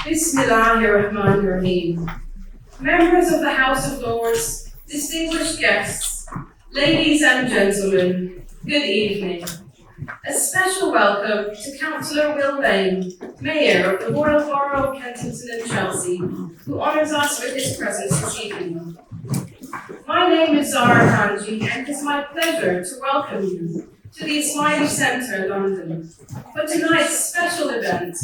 Bismillahirrahmanirrahim. Members of the House of Lords, distinguished guests, ladies and gentlemen, good evening. A special welcome to Councillor Will Bain, Mayor of the Royal Borough of Kensington and Chelsea, who honours us with his presence this evening. My name is Zara Kanji, and it is my pleasure to welcome you to the Ismaili Centre, London, for tonight's special event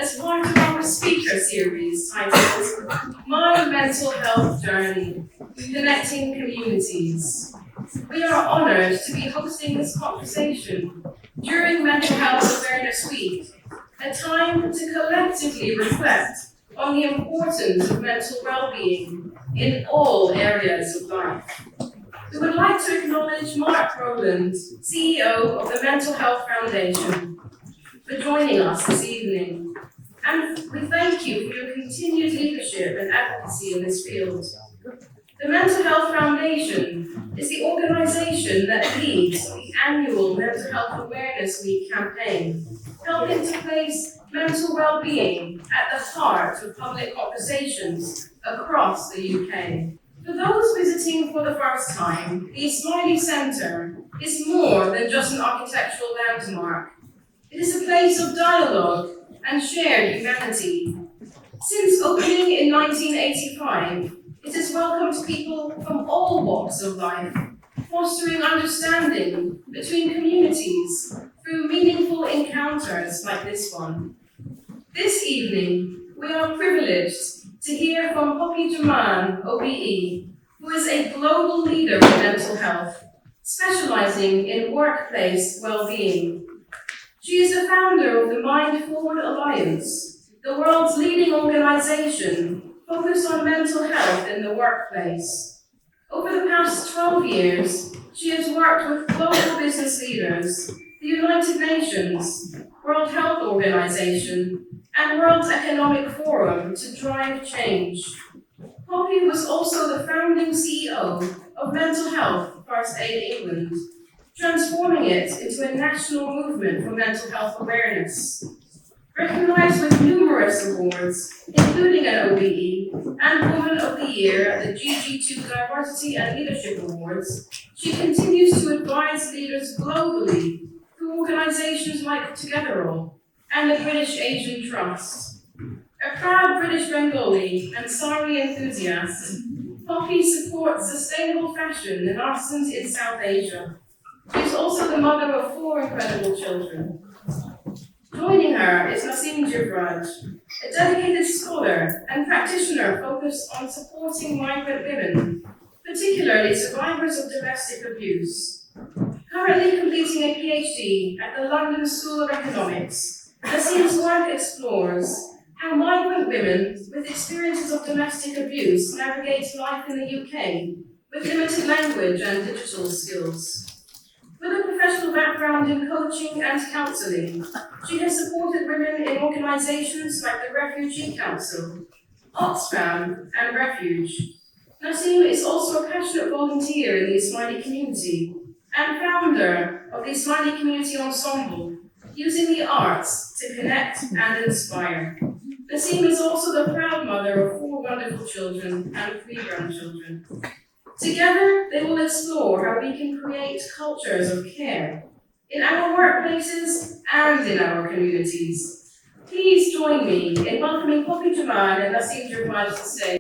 as part of our speaker series titled My Mental Health Journey, Connecting Communities. We are honoured to be hosting this conversation during Mental Health Awareness Week, a time to collectively reflect on the importance of mental well-being in all areas of life. We would like to acknowledge Mark Rowland, CEO of the Mental Health Foundation, for joining us this evening. And we thank you for your continued leadership and advocacy in this field. The Mental Health Foundation is the organisation that leads the annual Mental Health Awareness Week campaign, helping to place mental well-being at the heart of public conversations across the UK. For those visiting for the first time, the Ismaili Centre is more than just an architectural landmark. It is a place of dialogue and shared humanity. Since opening in 1985, it has welcomed people from all walks of life, fostering understanding between communities through meaningful encounters like this one. This evening, we are privileged to hear from Poppy Jaman, OBE, who is a global leader in mental health, specializing in workplace well-being. She is the founder of the Mind Forward Alliance, the world's leading organization focused on mental health in the workplace. Over the past 12 years, she has worked with global business leaders, the United Nations, World Health Organization, and World Economic Forum to drive change. Poppy was also the founding CEO of Mental Health First Aid England, transforming it into a national movement for mental health awareness. Recognized with numerous awards, including an OBE and Woman of the Year at the GG2 Diversity and Leadership Awards, she continues to advise leaders globally through organizations like Togetherall and the British Asian Trust. A proud British Bengali and Sari enthusiast, Poppy supports sustainable fashion and artisans in South Asia. She is also the mother of 4 incredible children. Joining her is Nasim Jibraj, a dedicated scholar and practitioner focused on supporting migrant women, particularly survivors of domestic abuse. Currently completing a PhD at the London School of Economics, Nasim's work explores how migrant women with experiences of domestic abuse navigate life in the UK with limited language and digital skills. With a professional background in coaching and counselling, she has supported women in organisations like the Refugee Council, Oxfam, and Refuge. Nasim is also a passionate volunteer in the Ismaili community and founder of the Ismaili Community Ensemble, using the arts to connect and inspire. Nasim is also the proud mother of 4 wonderful children and 3 grandchildren. Together, they will explore how we can create cultures of care in our workplaces and in our communities. Please join me in welcoming Poppy Jaman and Nasim Jibraj to stage.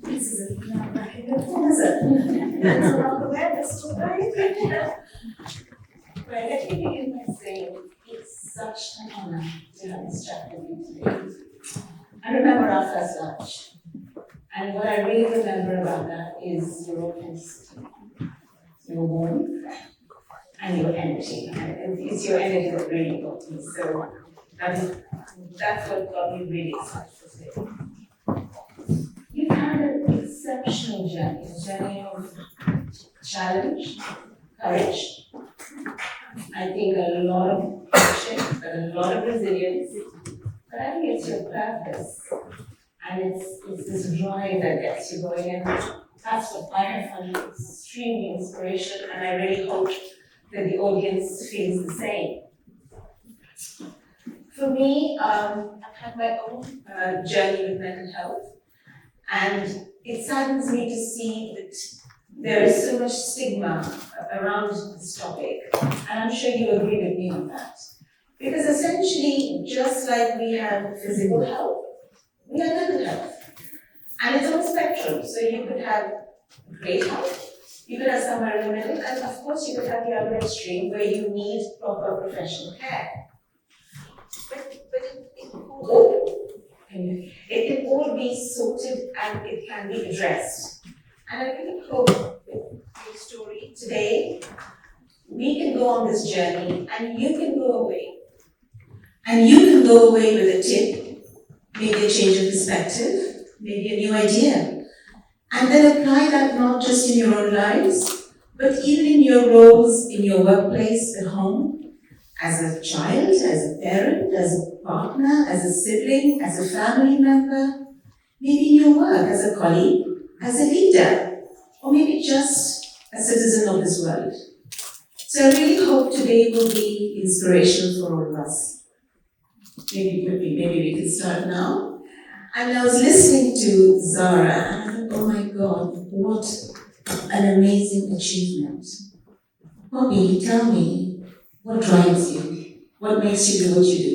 This is a nerve-wracking, is it? Mental health awareness today. But let me begin by saying it's such an honor to have this chat with you today. I remember our first lunch, and what I really remember about that is your authenticity, your warmth, and your energy. And it's your energy that really got me. So that's what got me really excited today. You've had an exceptional journey, a journey of challenge, courage. I think a lot of passion, but a lot of resilience. But I think it's your purpose And it's this drive that gets you going, and that's what I have found extremely inspirational, and I really hope that the audience feels the same. For me, I've had my own journey with mental health, and it saddens me to see that there is so much stigma around this topic, and I'm sure you agree with me on that. Because essentially, just like we have physical health, we have mental health. And it's on a spectrum, so you could have great health, you could have somewhere in the middle, and of course you could have the other extreme where you need proper professional care. But it can all be sorted and it can be addressed. And I really hope with your story today, we can go on this journey and you can go away. And you can go away with a tip, maybe a change of perspective, maybe a new idea. And then apply that not just in your own lives, but even in your roles in your workplace, at home, as a child, as a parent, as a partner, as a sibling, as a family member, maybe in your work, as a colleague, as a leader, or maybe just a citizen of this world. So I really hope today will be inspirational for all of us. Maybe we can start now. And I was listening to Zara, and I thought, oh my God, what an amazing achievement. Bobby, tell me, what drives you? What makes you do what you do?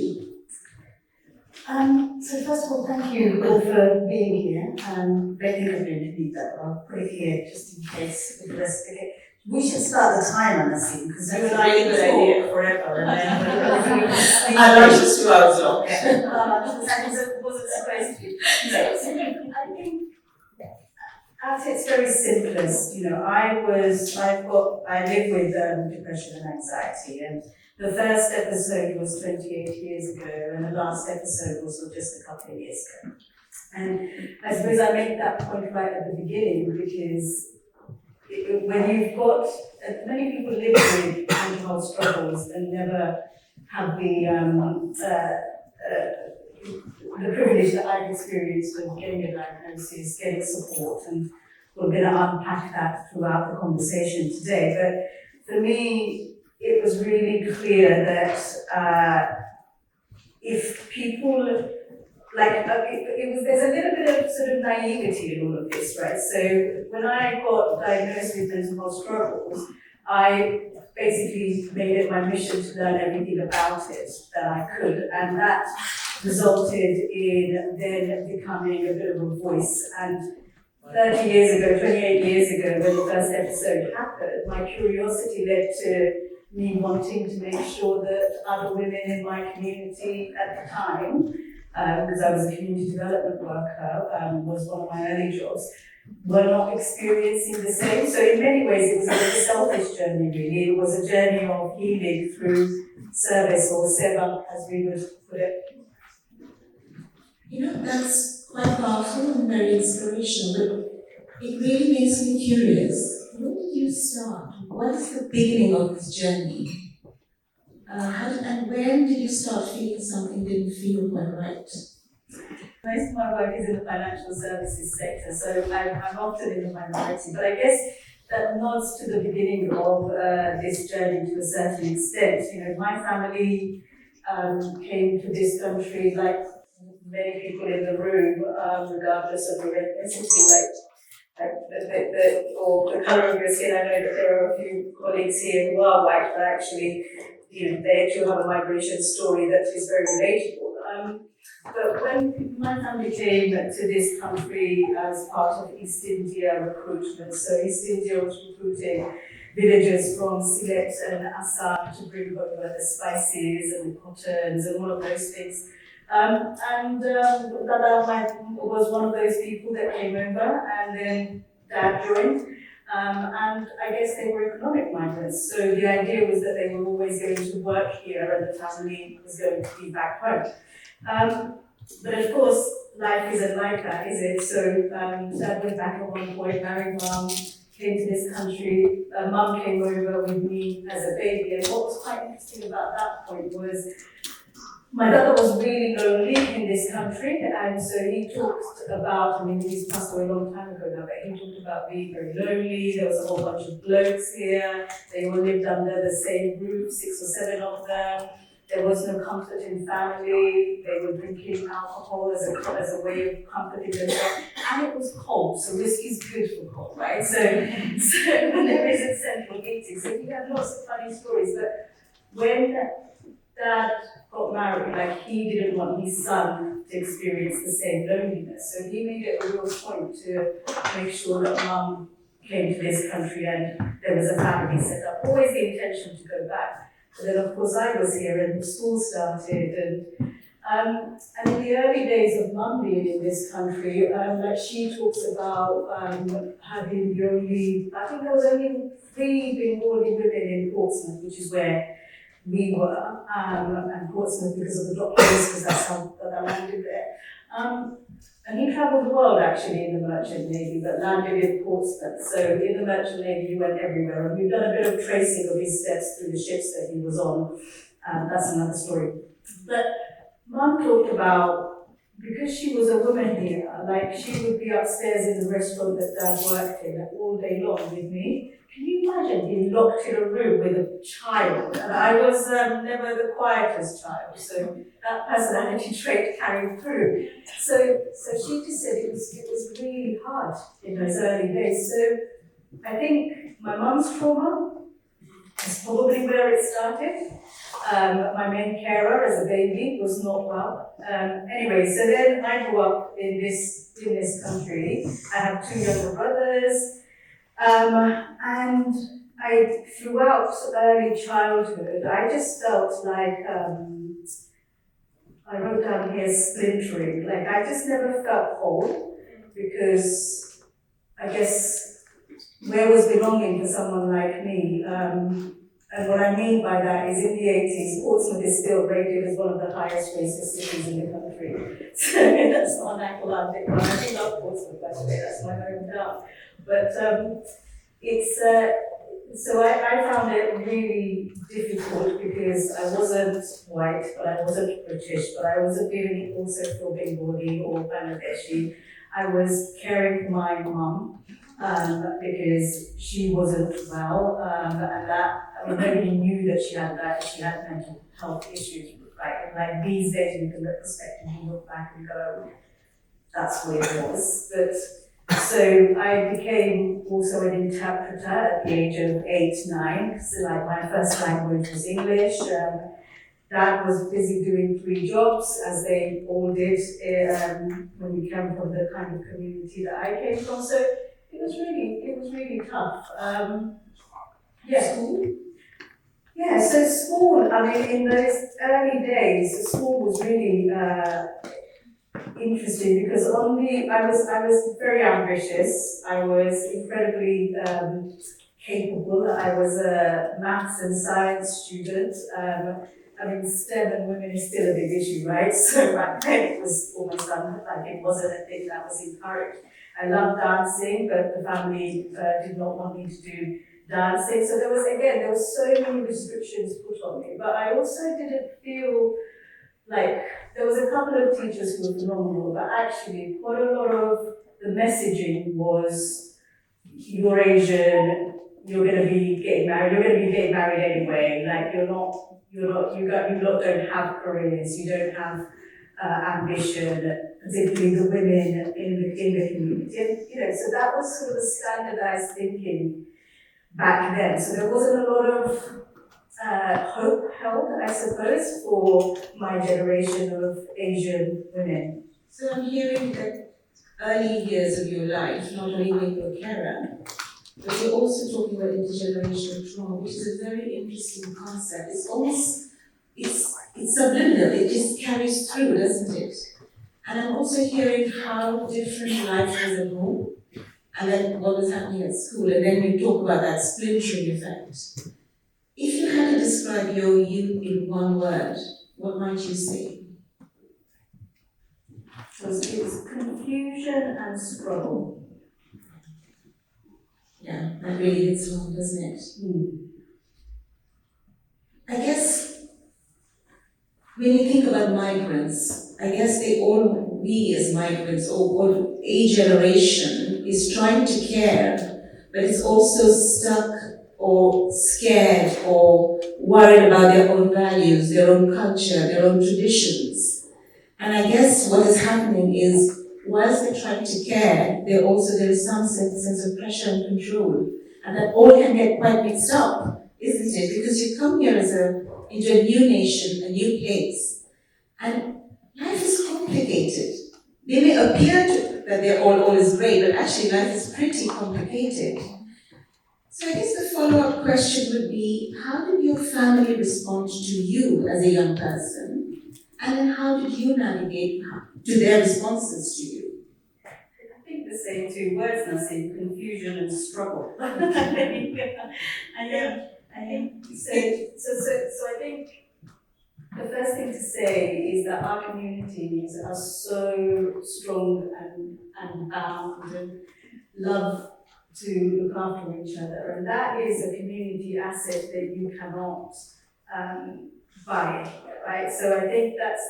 So first of all, thank you all for being here. They think I'm going to need that, but I'll put it here just in case. Because we should start the timer, Nassim, because you and I can talk forever. And then I watched this 2 hours long. That wasn't supposed to be. So I think at its very simplest, I live with depression and anxiety, and the first episode was 28 years ago, and the last episode was just a couple of years ago. And I suppose I make that point right at the beginning because when you've got many people live with mental health struggles and never have the privilege that I've experienced of getting a diagnosis, getting support, and we're going to unpack that throughout the conversation today. But for me, it was really clear that if people, there's a little bit of sort of naivety in all of this, right? So when I got diagnosed with mental health struggles, I basically made it my mission to learn everything about it that I could, and that resulted in then becoming a bit of a voice. And 28 years ago, when the first episode happened, my curiosity led to me wanting to make sure that other women in my community at the time, because I was a community development worker, was one of my early jobs, were not experiencing the same. So in many ways, it was a very selfish journey, really. It was a journey of healing through service, or seva, as we would put it. That's quite powerful and very inspirational, but it really makes me curious. When did you start? What is the beginning of this journey? And when did you start feeling something didn't feel quite right? Most of my work is in the financial services sector, so I'm often in the minority, but I guess that nods to the beginning of this journey to a certain extent. My family came to this country like many people in the room, regardless of your ethnicity, or the colour of your skin. I know that there are a few colleagues here who are white, but actually, they too have a migration story that is very relatable. But when my family came to this country as part of East India recruitment, so East India was recruiting villagers from Sylhet and Assam to bring over the spices and the cottons and all of those things. Dada was one of those people that came over, and then Dad joined. And I guess they were economic migrants, so the idea was that they were always going to work here and the family was going to be back home. But of course, life isn't like that, is it? So Dad went back at one point, married Mum, came to this country. Mum came over with me as a baby, and what was quite interesting about that point was my dad was really lonely in in this country, and so he talked about, I mean, he's passed away a long time ago now, but he talked about being very lonely. There was a whole bunch of blokes here. They all lived under the same roof, 6 or 7 of them. There was no comfort in family. They were drinking alcohol as a way of comforting themselves. And it was cold, so whiskey's good for cold, right? So there isn't central heating. So we have lots of funny stories. But when Dad got married, like, he didn't want his son to experience the same loneliness. So he made it a real point to make sure that Mum came to this country and there was a family set up. Always the intention to go back. But then, of course, I was here and school started, and in the early days of Mum being in this country, like, she talks about having the only, I think there was only 3 Bengali women in Portsmouth, which is where we were, and Portsmouth because of the doctors, because that's how that I landed there. And he travelled the world actually in the Merchant Navy, but landed in Portsmouth. So in the Merchant Navy, he went everywhere. And we've done a bit of tracing of his steps through the ships that he was on. That's another story. But Mum talked about, because she was a woman here, like, she would be upstairs in the restaurant that Dad worked in, like, all day long with me. Can you imagine being locked in a room with a child? And I was never the quietest child, so that personality trait carried through. So she just said it was really hard in those early days. So I think my mum's trauma is probably where it started. My main carer as a baby was not well. Anyway, so then I grew up in this country. I have 2 younger brothers. And throughout early childhood, I just felt like, I wrote down here splintering, like, I just never felt whole, because I guess where was belonging for someone like me? And what I mean by that is, in the 80s, Portsmouth is still rated as one of the highest racist cities in the country. So that's not an accolade. I do love Portsmouth, by the way, that's my hometown. But so I found it really difficult because I wasn't white, but I wasn't British, but I wasn't really also feel Bengali or Bangladeshi. I was caring for my mum because she wasn't well, and that, I mean, nobody knew that she had mental health issues. Like these days, we can retrospectively look back and go, that's what it was. But so I became also an interpreter at the age of 8, 9. So, like, my first language was English. Dad was busy doing 3 jobs, as they all did when we came from the kind of community that I came from. So it was really tough. School? Yeah, so school, I mean, in those early days, school was really interesting because I was very ambitious. I was incredibly capable. I was a maths and science student. I mean, STEM and women is still a big issue, right? So back then it was almost like it wasn't a thing that was encouraged. I loved dancing, but the family did not want me to do dancing. So there was so many restrictions put on me. But I also didn't feel like, there was a couple of teachers who were phenomenal, but actually quite a lot of the messaging was, you're Asian, you're going to be getting married anyway. Like, you don't have careers, you don't have ambition, particularly the women in the community. And, so that was sort of the standardized thinking back then. So there wasn't a lot of hope held, I suppose, for my generation of Asian women. So I'm hearing that early years of your life, not only when you were a carer, but you're also talking about intergenerational trauma, which is a very interesting concept. It's almost, it's subliminal, it just carries through, doesn't it? And I'm also hearing how different life was at home, and then what was happening at school, and then you talk about that splintering effect. If you had to describe your youth in one word, what might you say? So it was confusion and struggle. Yeah, that really hits home, doesn't it? I guess when you think about migrants, I guess we as migrants, or a generation, is trying to care, but it's also stuck or scared or worried about their own values, their own culture, their own traditions. And I guess what is happening is, whilst they're trying to care, there is some sense of pressure and control. And that all can get quite mixed up, isn't it? Because you come here into a new nation, a new place, and life is complicated. They may appear that they're all is great, but actually life is pretty complicated. So I guess the follow-up question would be, how did your family respond to you as a young person? And then how did you navigate to their responses to you? I think the same two words, Nassim, confusion and struggle. I think the first thing to say is that our communities are so strong and bound and love to look after each other, and that is a community asset that you cannot buy, right? So I think that's,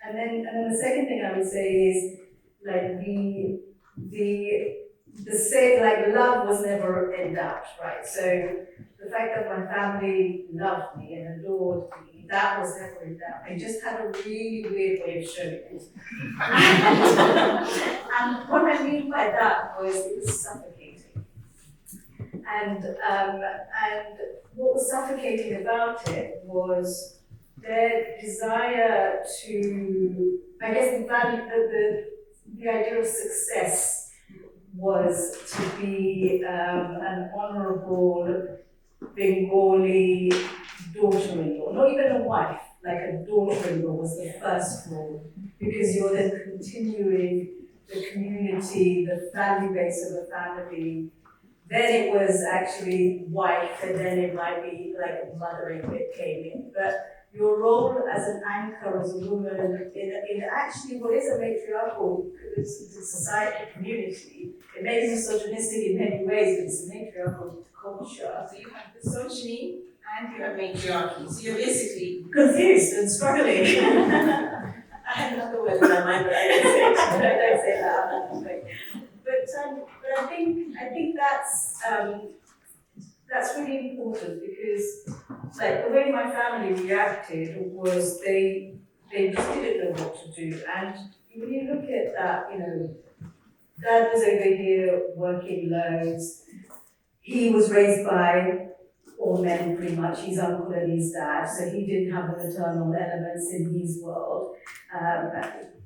and then the second thing I would say is like love was never in doubt, right? So the fact that my family loved me and adored me, that was never in doubt. They just had a really weird way of showing it. And what I mean by that was it was suffocating. And what was suffocating about it was their desire to, I guess the idea of success was to be an honorable Bengali daughter-in-law, not even a wife, like a daughter-in-law was the first rule, because you're then continuing the community, the value base of the family. Then it was actually wife, and then it might be like mothering that came in. But your role as an anchor, as a woman, in actually what is a matriarchal society, community, it may be misogynistic in many ways, but it's a matriarchal culture. So you have misogyny and you have matriarchy. So you're basically confused and struggling. I had another word in my mind, but I don't say that. But I think that's really important, because like the way my family reacted was they just didn't know what to do. And when you look at that, Dad was over here working loads. He was raised by all men pretty much, his uncle and his dad, so he didn't have the maternal elements in his world.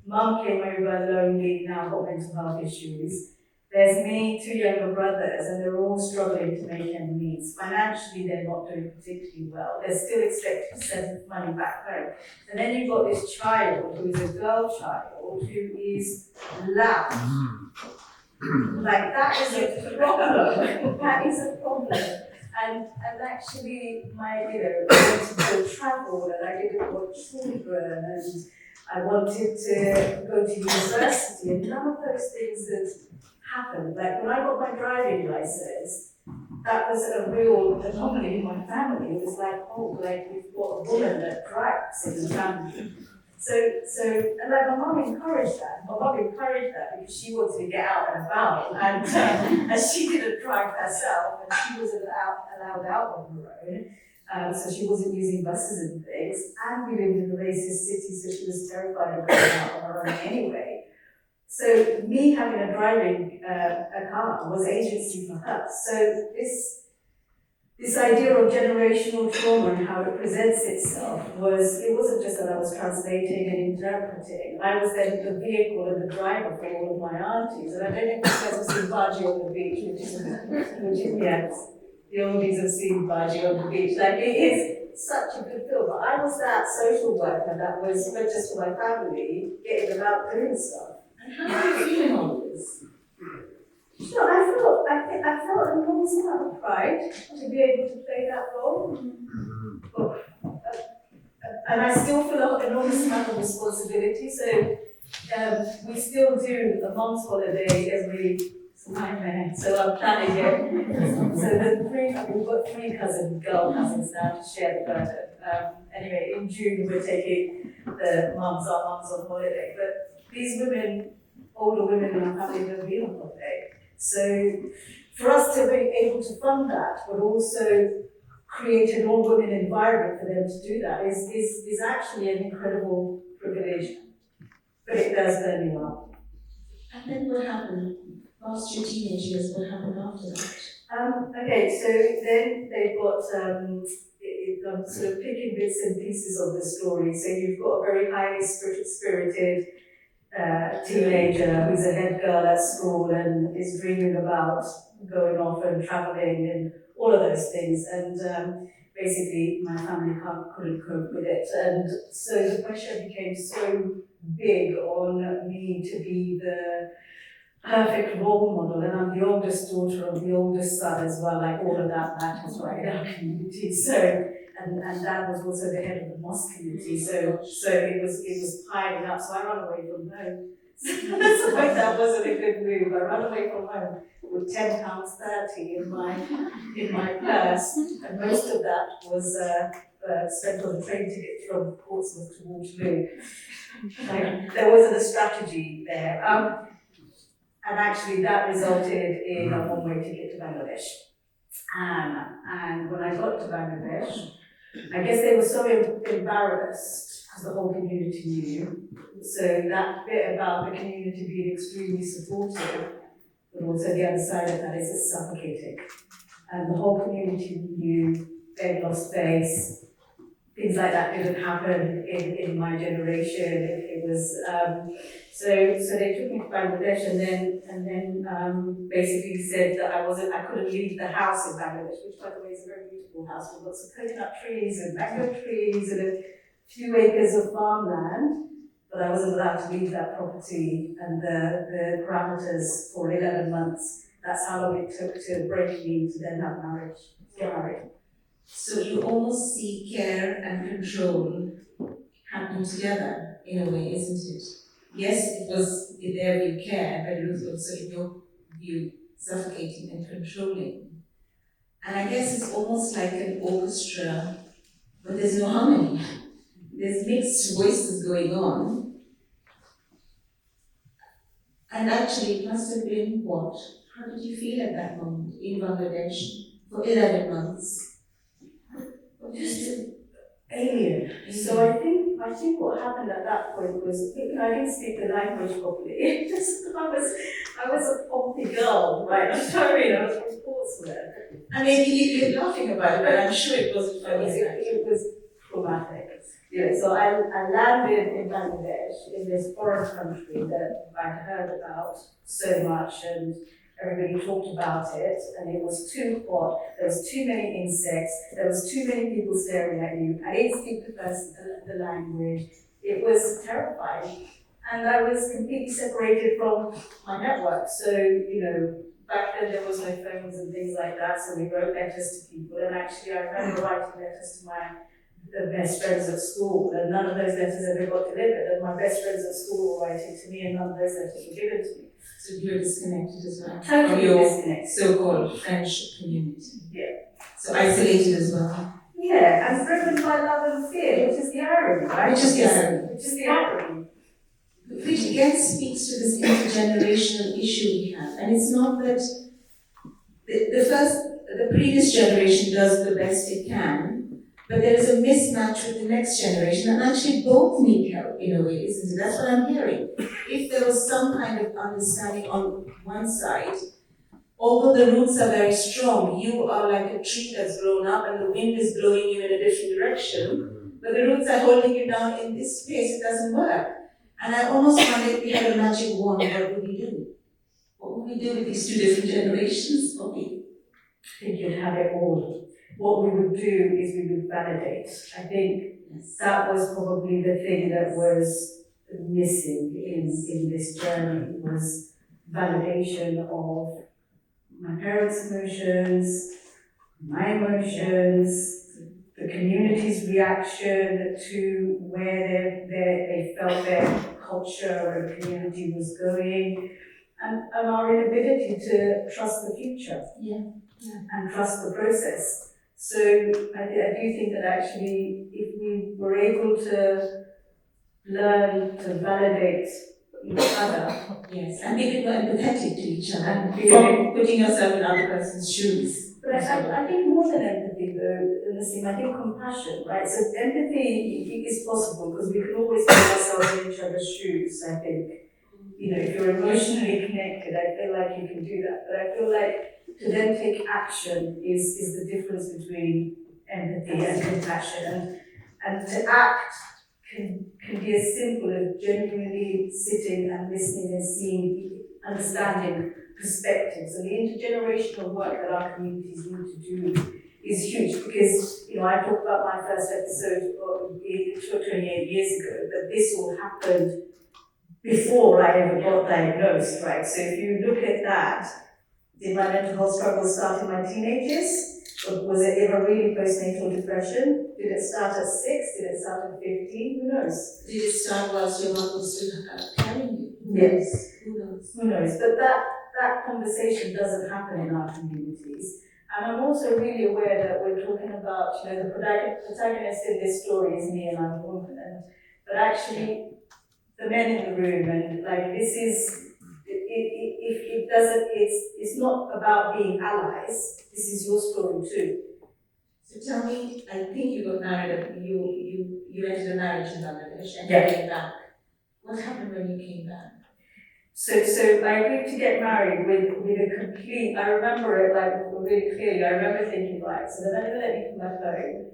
Mum came over lonely, now got mental health issues. There's me, two younger brothers, and they're all struggling to make ends meet. Financially, they're not doing particularly well. They're still expected to send money back home. And then you've got this child who is a girl child who is loud. Like, that is a problem. That is a problem. And actually, I wanted to travel, and I didn't want children, and I wanted to go to university, and none of those things had happened. Like, when I got my driving license, that was a real anomaly in my family. It was like, oh, like, we've got a woman that drives in the family. So, and like, my mum encouraged that. My mum encouraged that because she wanted to get out and about, and she didn't drive herself, and she wasn't allowed out on her own. So she wasn't using buses and things, and we lived in the racist city, so she was terrified of going out on her own anyway. So me having a driving a car was agency for her. So this idea of generational trauma and how it presents itself it wasn't just that I was translating and interpreting. I was then the vehicle and the driver for all of my aunties. And I don't know if you guys have seen Baji on the Beach, which is yes, the oldies have seen Baji on the Beach. Like, it is such a good film. But I was that social worker that was not just for my family, getting them out doing stuff. how are you feeling all this? No, I felt an enormous amount of pride to be able to play that role. And I still feel an enormous amount of responsibility. So we still do a mom's holiday every nightmare. So I'm planning it. So we've got three girl cousins now to share the burden. anyway, in June we're taking our mums on holiday. But these women, older women in our family, don't be on holiday. So for us to be able to fund that, but also create an all-women environment for them to do that is actually an incredible privilege. But it does burn you out. And then what happened? Past your teenage years, what happened after that? Okay, so then they've got, I'm sort of picking bits and pieces of the story. So you've got a very highly spirited teenager who's a head girl at school and is dreaming about going off and traveling and all of those things. And basically, my family couldn't cope with it. And so the pressure became so big on me to be the perfect role model, and I'm the oldest daughter of the oldest son as well, like all of that matters, right, in our community. So, and Dad was also the head of the mosque community, so it was piling up, so I ran away from home. So that wasn't a good move. I ran away from home with £10.30 in my purse, and most of that was spent on the train ticket from Portsmouth to Waterloo. Like, there wasn't a strategy there. And actually that resulted in a one-way ticket to Bangladesh. And when I got to Bangladesh, I guess they were so embarrassed because the whole community knew. So that bit about the community being extremely supportive, but also the other side of that is it's suffocating. And the whole community knew, they lost face. Things like that didn't happen in my generation. It was so they took me to Bangladesh and then basically said that I couldn't leave the house in Bangladesh, which by the way is a very beautiful house with lots of coconut trees and mango trees and a few acres of farmland. But I wasn't allowed to leave that property and the parameters for 11 months. That's how long it took to break me to then get married. So you almost see care and control happening together in a way, isn't it? Yes, it was in their view care, but it was also in your view suffocating and controlling. And I guess it's almost like an orchestra, but there's no harmony. There's mixed voices going on. And actually, it must have been what? How did you feel at that moment in Bangladesh for 11 months? Just alien. So I think what happened at that point was I didn't speak the language properly. I was a poppy girl, right? I'm sorry, I was from Portsmouth. I mean, you're laughing about it, but I'm sure it wasn't funny. It was traumatic. Yeah, so I landed in Bangladesh, in this foreign country that I'd heard about so much, and everybody talked about it, and it was too hot, there was too many insects, there was too many people staring at you, I didn't speak the language, it was terrifying. And I was completely separated from my network, so, back then there was no phones and things like that, so we wrote letters to people, and actually I remember writing letters to my best friends at school, and none of those letters ever got delivered, and my best friends at school were writing to me, and none of those letters were given to me. So you were disconnected as well Totally from your disconnected. so-called friendship community. Yeah. So isolated as well. Yeah, and driven by love and fear, which is the irony, right? Which is the irony. Which is the irony. Which again speaks to this intergenerational issue we have. And it's not that the previous generation does the best it can, but there is a mismatch with the next generation, and actually both need help in a way, isn't it? That's what I'm hearing. If there was some kind of understanding on one side, although the roots are very strong, you are like a tree that's grown up and the wind is blowing you in a different direction, but the roots are holding you down in this space, it doesn't work. And I almost wonder if we had a magic wand, what would we do? What would we do with these two different generations, Bobby? I think you'd have it all. What we would do is we would validate. I think that was probably the thing that was missing in this journey, was validation of my parents' emotions, my emotions, the community's reaction to where they felt their culture and community was going, and our inability to trust the future. Yeah. And trust the process. So I do think that actually if we were able to learn to validate each other. Yes, and be a bit more empathetic to each other. And be From putting yourself in other person's shoes. But I think more than empathy though, Nassim, I think compassion, right? So empathy is possible because we can always put ourselves in each other's shoes, I think. You know, if you're emotionally connected, I feel like you can do that. But I feel like to then take action is the difference between empathy and compassion. And to act can be as simple as genuinely sitting and listening and seeing, understanding perspectives. And the intergenerational work that our communities need to do is huge because, you know, I talked about my first episode 28 years ago, but this all happened before I ever got diagnosed, right? So if you look at that, did my mental health struggles start in my teenagers? Or was it ever really postnatal depression? Did it start at 6? Did it start at 15? Who knows? Did it start whilst your mom was still carrying you? Yes. Who knows? Who knows? But that conversation doesn't happen in our communities. And I'm also really aware that we're talking about, you know, the protagonist in this story is me and I'm a woman. But actually, the men in the room and like this is, it doesn't, it's not about being allies. This is your story too. So tell me, I think you got married, you entered a marriage in Bangladesh and Yeah. you came back. What happened when you came back? So I agreed to get married with a complete, I remember it like really clearly. I remember thinking, right, so they're not gonna let me come back home.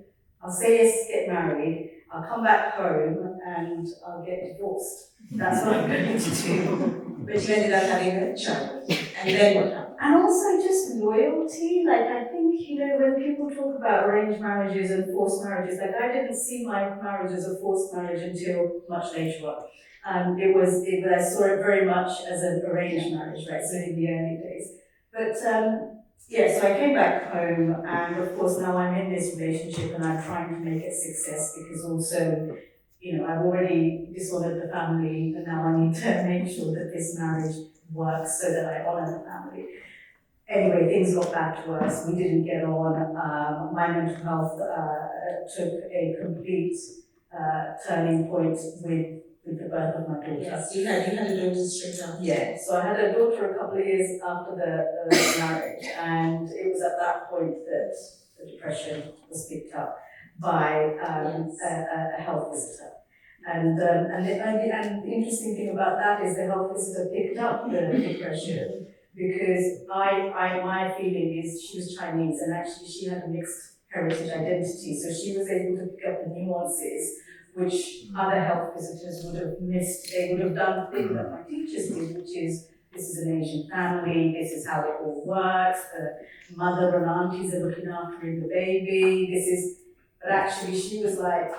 I'll say yes, get married. I'll come back home and I'll get divorced. That's what I'm going to do. But you ended up having a child. And then what happened? And also just loyalty. Like I think, you know, when people talk about arranged marriages and forced marriages, like I didn't see my marriage as a forced marriage until much later on. I saw it very much as an arranged marriage, right? So in the early days. But yeah, so I came back home and of course now I'm in this relationship and I'm trying to make it success because also, you know, I've already dishonored the family and now I need to make sure that this marriage works so that I honor the family. Anyway, things got back to us. We didn't get on. My mental health took a complete turning point with the birth of my daughter. Yes, you had a daughter straight after. Yeah, so I had a daughter a couple of years after the marriage, and it was at that point that the depression was picked up by a health visitor. And the interesting thing about that is the health visitor picked up the depression because my feeling is she was Chinese and actually she had a mixed heritage identity, so she was able to pick up the nuances which other health visitors would have missed. They would have done the thing that my teachers did, which is, this is an Asian family, this is how it all works, the mother and aunties are looking after the baby, but actually she was like,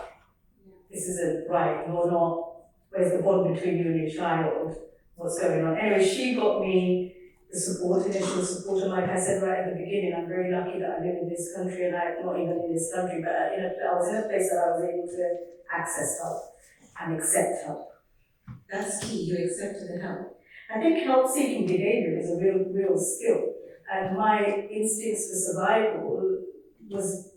this isn't right, you're not, where's the bond between you and your child, what's going on? Anyway, she got me the support, initial support, and like I said right at the beginning, I'm very lucky that I live in this country, and I'm not even in this country, but I was in a place that I was able to access help and accept help. That's key, you accepted the help. I think help-seeking behavior is a real skill, and my instincts for survival was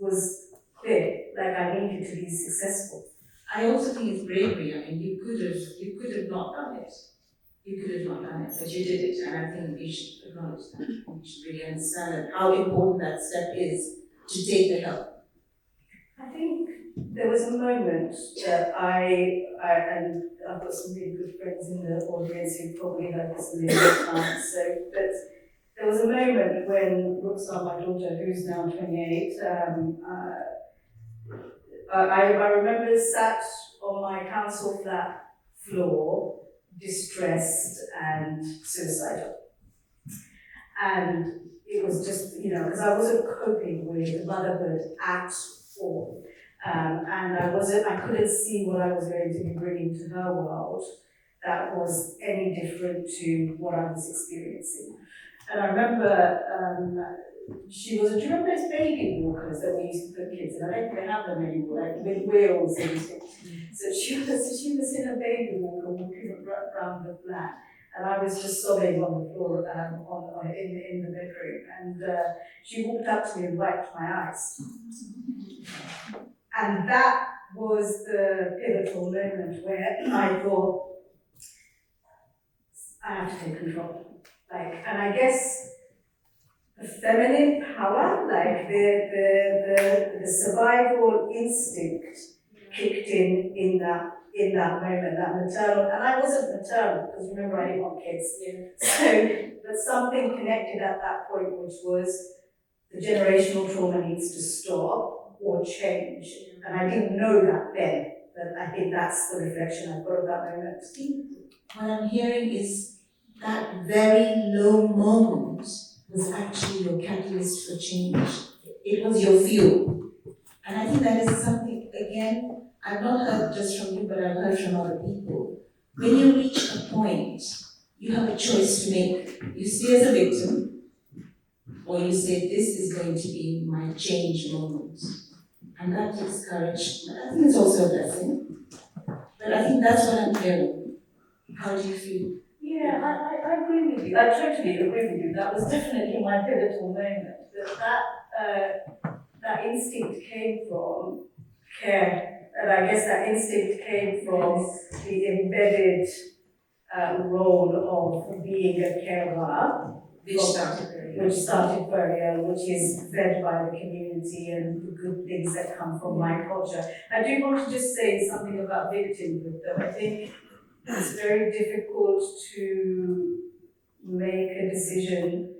clear, like I needed to be successful. I also think it's bravery. I mean, you could have not done it. You could have not done it, but you did it, and I think we should acknowledge that. We should really understand how important that step is to take the help. I think there was a moment that and I've got some really good friends in the audience who probably heard this a million times, but there was a moment when Ruxar, my daughter, who's now 28, I remember sat on my council flat floor, distressed and suicidal. And it was just, you know, because I wasn't coping with motherhood at all. And I couldn't see what I was going to be bringing to her world that was any different to what I was experiencing. And I remember do you remember those baby walkers that we used to put kids in? I don't think they have them anymore, like with wheels and things. So she was in a baby walker walking around the flat. and I was just sobbing on the floor in the bedroom. And she walked up to me and wiped my eyes. And that was the pivotal moment where I thought, I have to take control. And I guess the feminine power, the survival instinct kicked in that moment, that maternal, and I wasn't maternal, because remember I didn't want kids. So, but something connected at that point, which was the generational trauma needs to stop or change. And I didn't know that then, but I think that's the reflection I've got of that moment. I think what I'm hearing is that very low moment was actually your catalyst for change. It was your fuel. And I think that is something, again, I've not heard just from you, but I've heard from other people. When you reach a point, you have a choice to make. You stay as a victim, or you say, this is going to be my change moment. And that takes courage. But I think it's also a blessing. But I think that's what I'm hearing. How do you feel? Yeah, I agree with you. I totally agree with you. That was definitely my pivotal moment. That instinct came from care. And I guess that instinct came from the embedded role of being a carer. Which started very early, which is fed by the community and the good things that come from my culture. I do want to just say something about victimhood, though. I think it's very difficult to make a decision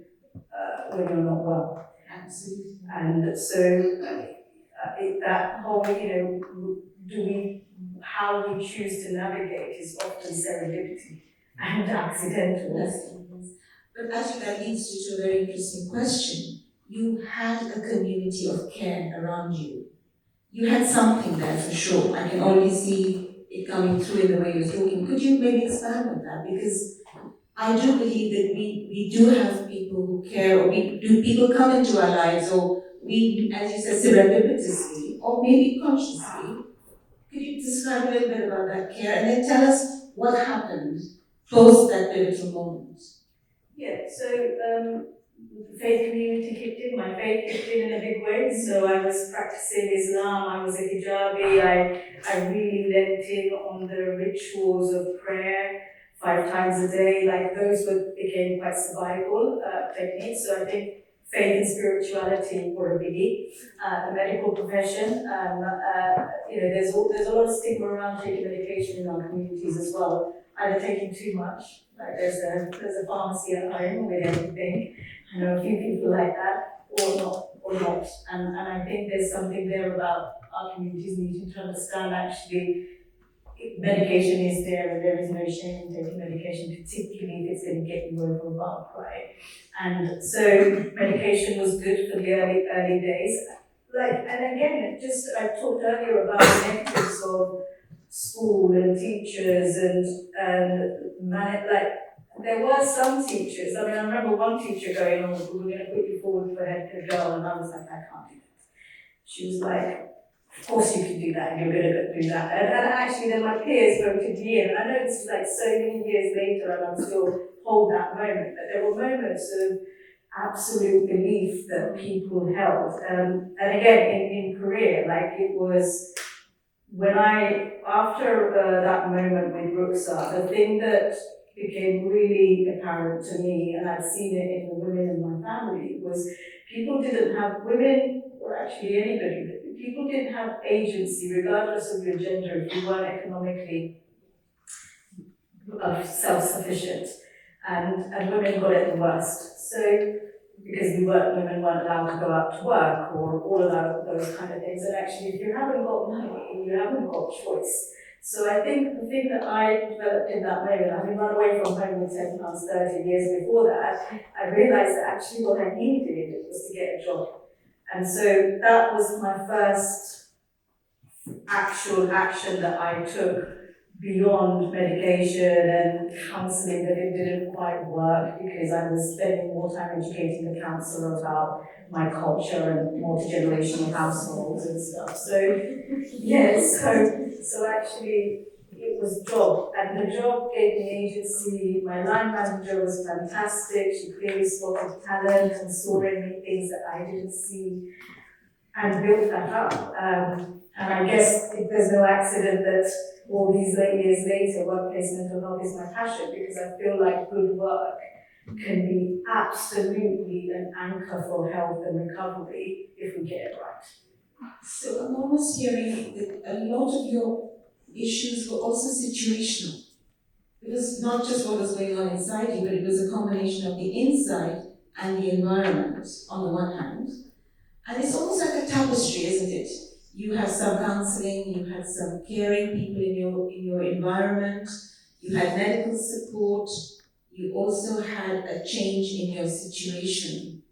when you're not well. Absolutely. And so that whole, how we choose to navigate is often serendipity and accidental. Yes. But actually that leads you to a very interesting question. You had a community of care around you. You had something there for sure. I can already see it coming through in the way you're talking. Could you maybe expand on that? Because I do believe that we do have people who care, or do people come into our lives, or we, as you said, serendipitously, or maybe consciously. Could you describe a little bit about that care, and then tell us what happened post that pivotal moment? Yeah, so the faith community kicked in, my faith kicked in a big way. So I was practicing Islam, I was a hijabi, I really lent in on the rituals of prayer 5 times a day. Those became quite survival techniques. So I think faith and spirituality were a biggie. The medical profession, there's a lot of stigma around taking medication in our communities as well. Either taking too much, there's a pharmacy at home with everything. I know a few people like that, or not. And I think there's something there about our communities needing to understand actually medication is there and there is no shame in taking medication, particularly if it's going to get you over a bump, right? And so medication was good for the early days. And again, I talked earlier about the negatives of school and teachers there were some teachers. I mean, I remember one teacher going, "Oh, we're going to put you forward for head girl," and I was like, "I can't do that." She was like, "Of course you can do that, and you're going to do that." And actually, then my peers voted me in, and I know this was so many years later, and I'm still hold that moment. But there were moments of absolute belief that people held, and again in Korea, it was. When after that moment with Ruksa, the thing that became really apparent to me, and I'd seen it in the women in my family, was women, or actually anybody, people didn't have agency regardless of your gender if you weren't economically self-sufficient. And women got it the worst. So, because women weren't allowed to go out to work or all of those kind of things. And actually, if you haven't got money, you haven't got choice. So I think the thing that I developed in that moment, having run away from home with £10 30 years before that, I realized that actually what I needed was to get a job. And so that was my first actual action that I took beyond medication and counselling, that it didn't quite work because I was spending more time educating the counsellor about my culture and multi-generational households and stuff. So, yeah, so actually, it was job, and the job gave me agency. My line manager was fantastic. She clearly spotted talent and saw in me things that I didn't see, and built that up. And I guess there's no accident that all these years later, workplace mental health is my passion, because I feel like good work can be absolutely an anchor for health and recovery if we get it right. So I'm almost hearing that a lot of your issues were also situational. It was not just what was going on inside you, but it was a combination of the inside and the environment on the one hand. And it's almost like a tapestry, isn't it? You have some counseling, you had some caring people in your environment, you had medical support, you also had a change in your situation.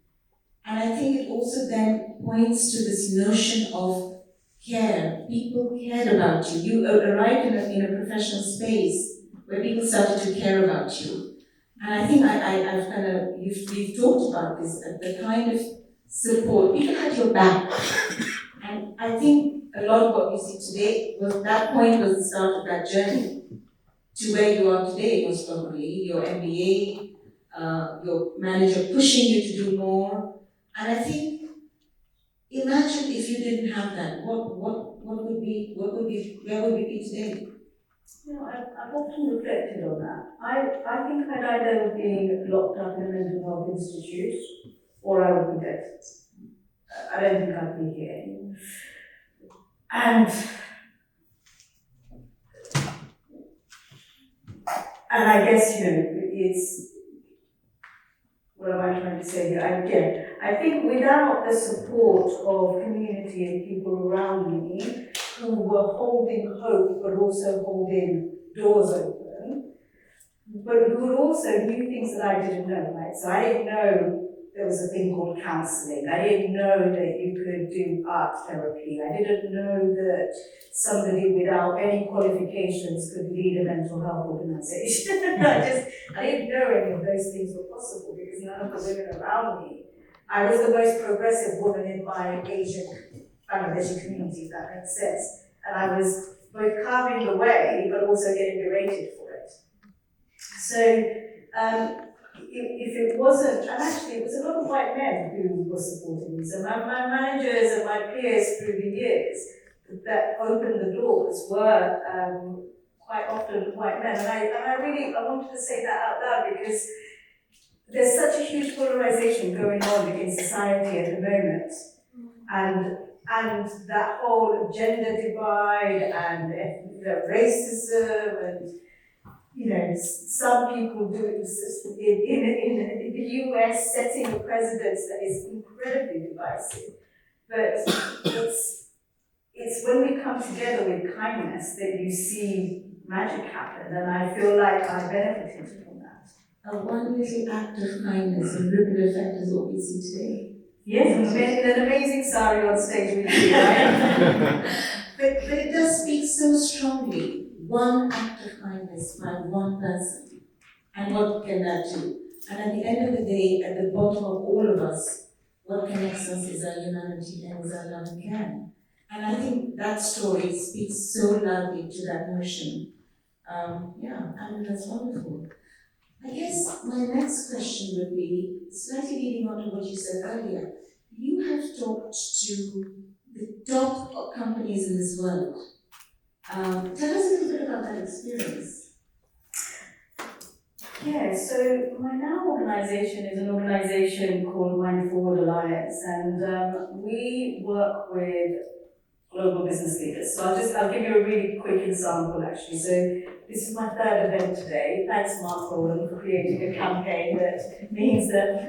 And I think it also then points to this notion of care. People cared about you. You arrived in a professional space where people started to care about you. And I think I've kind of, you've talked about this, the kind of support. People had your back. And I think a lot of what you see today, that point was the start of that journey to where you are today, most probably. Your MBA, your manager pushing you to do more. And I think, imagine if you didn't have that, where would we be today? You know, I've often reflected on that. I think I'd either be locked up in a mental health institute, or I would be dead. I don't think I'd be here. And I guess, you know, it's, what am I trying to say here? Again, I think without the support of community and people around me who were holding hope but also holding doors open, but who also knew things that I didn't know, right? So I didn't know there was a thing called counselling. I didn't know that you could do art therapy. I didn't know that somebody without any qualifications could lead a mental health organization. I didn't know any of those things were possible because none of the women around me, I was the most progressive woman in my Asian Bangladeshi community, if that makes sense. And I was both carving the way, but also getting berated for it. So, if it wasn't, and actually it was a lot of white men who were supporting me. So my managers and my peers through the years that opened the doors were quite often white men. And I wanted to say that out loud because there's such a huge polarization going on in society at the moment. And that whole gender divide and racism and, you know, some people do it in the US, setting a precedent that is incredibly divisive. But it's when we come together with kindness that you see magic happen, and I feel like I benefited from that. One little act of kindness and ripple effect is what we see today. Yes, an amazing sari on stage with you, right? but it does speak so strongly. One act of kindness by one person. And what can that do? And at the end of the day, at the bottom of all of us, what connects us is our humanity and is our love and care. And I think that story speaks so loudly to that notion. And that's wonderful. I guess my next question would be, slightly leading on to what you said earlier. You have talked to the top companies in this world. Tell us a little bit about that experience. Yeah, so my now organization is an organization called Mind Forward Alliance, and we work with global business leaders. So I'll give you a really quick example actually. So this is my third event today. Thanks Mark Rowland for creating a campaign that means that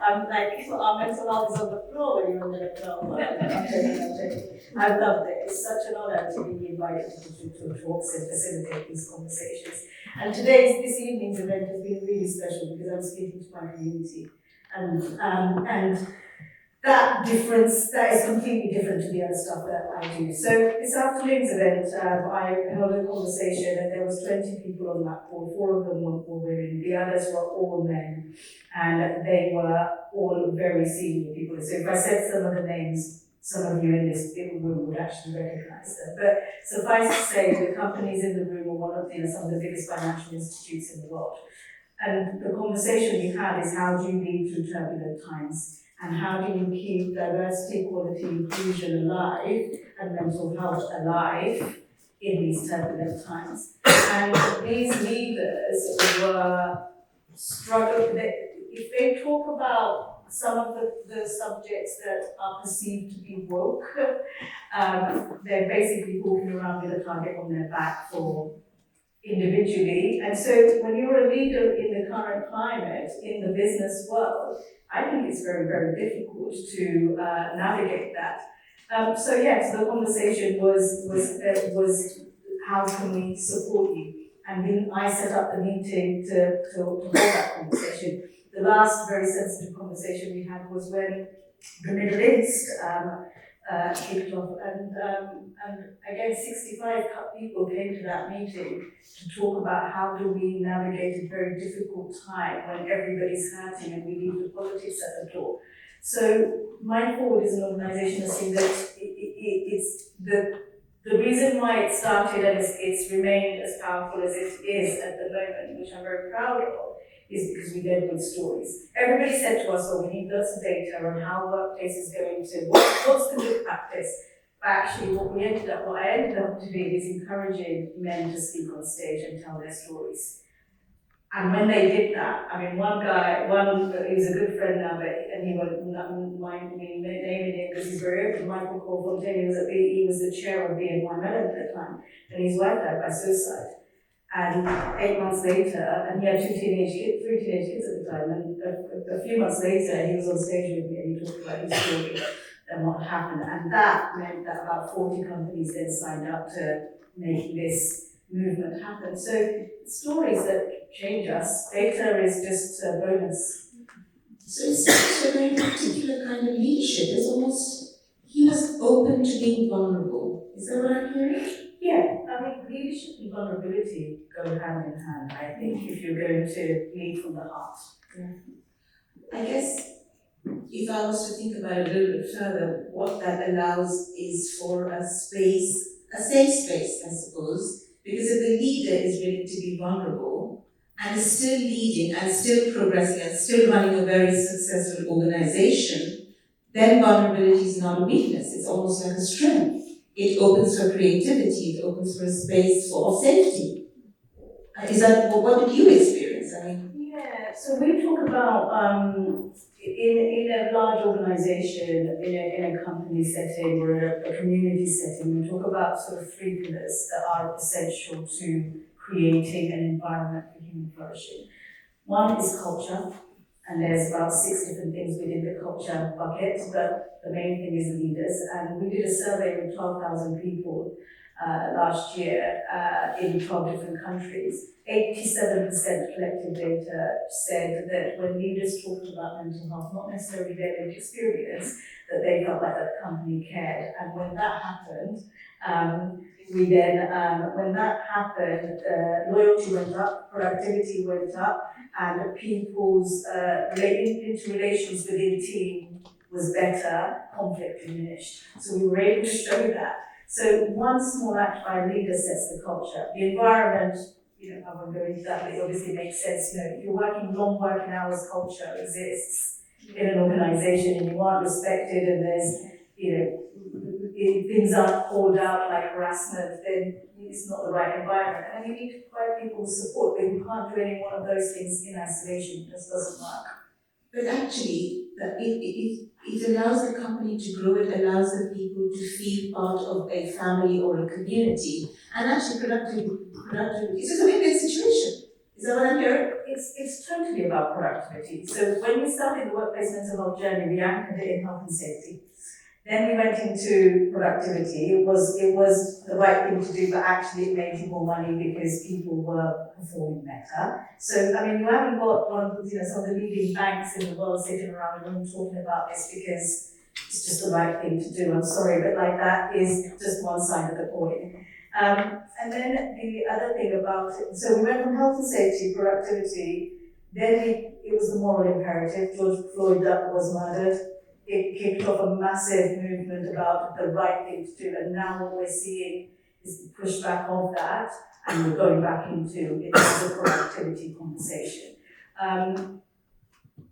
I'm like, our mental health is on the floor when you're on the floor. I'm joking. I love it. It's such an honor to be invited to talks and facilitate these conversations. And this evening's event has been really special because I'm speaking to my community. And that difference, that is completely different to the other stuff that I do. So this afternoon's event, I held a conversation and there was 20 people on that call. 4 of them were women, the others were all men. And they were all very senior people. So if I said some of the names, some of you in this room would actually recognize them. But suffice to say, the companies in the room are one of some of the biggest financial institutes in the world. And the conversation we had is, how do you lead through turbulent times? And how do you keep diversity, equality, inclusion alive and mental health alive in these turbulent times? And these leaders were struggling. If they talk about some of the subjects that are perceived to be woke, they're basically walking around with a target on their back for individually. And so when you're a leader in the current climate in the business world, I think it's very, very difficult to navigate that. So yes, the conversation was how can we support you? And I set up the meeting to hold that conversation. The last very sensitive conversation we had was when the Middle East kicked off, and again 65 people came to that meeting to talk about how do we navigate a very difficult time when everybody's hurting and we leave the politics at the door. So Mind Forward is an organisation that's saying that it's the reason why it started and it's remained as powerful as it is at the moment, which I'm very proud of, is because we led with stories. Everybody said to us, oh, we need lots of data on how workplace is going to, what's the good practice? But actually what I ended up doing is encouraging men to speak on stage and tell their stories. And when they did that, I mean, he's a good friend now, and he won't mind me naming him because he's very open. Michael Fontaine, he was the chair of BNY Mellon at the time, and his wife died by suicide. And 8 months later, and he had three teenage kids at the time, and a few months later, he was on stage with me and he talked about his story and what happened. And that meant that about 40 companies then signed up to make this movement happen. So stories that change us, data is just a bonus. So it's a very particular kind of leadership. It's almost, he was open to being vulnerable. Is that what I'm hearing? Yeah, I mean, leadership and vulnerability go hand in hand, I think, if you're going to lead from the heart. Yeah. I guess if I was to think about it a little bit further, what that allows is for a space, a safe space, I suppose, because if the leader is willing to be vulnerable and is still leading and still progressing and still running a very successful organization, then vulnerability is not a weakness, it's almost like a strength. It opens for creativity, it opens for a space of safety. Is that, what did you experience? I mean, yeah, so we talk about in a large organization, in a company setting or a community setting, we talk about sort of 3 pillars that are essential to creating an environment for human flourishing. One is culture, and there's about 6 different things within the culture bucket, but the main thing is leaders. And we did a survey with 12,000 people last year in 12 different countries. 87% collective data said that when leaders talked about mental health, not necessarily their lived experience, that they felt like that company cared. And when that happened, loyalty went up, productivity went up, and people's interrelations within the team was better, conflict diminished. So we were able to show that. So one small act by a leader sets the culture. The environment, I won't go into that, but it obviously makes sense. If you're working long working hours, culture exists in an organization and you aren't respected and there's, if things aren't called out like harassment, then it's not the right environment. And you need to provide people support, but you can't do any one of those things in isolation. It just doesn't work. but actually, it allows the company to grow, it allows the people to feel part of a family or a community, and actually productivity. It's just a win-win situation. Is that what I'm hearing? It's totally about productivity. So when we started the workplace mental health journey, we anchored it in health and safety. Then we went into productivity. It was the right thing to do, but actually it made you more money because people were performing better. So, I mean, you haven't got some of the leading banks in the world sitting around the room talking about this because it's just the right thing to do. I'm sorry, but that is just one side of the coin. And then the other thing about it, so we went from health and safety, productivity, then it was the moral imperative. George Floyd was murdered. it kicked off a massive movement about the right thing to do, and now what we're seeing is the pushback of that, and we're going back into it as a productivity conversation. And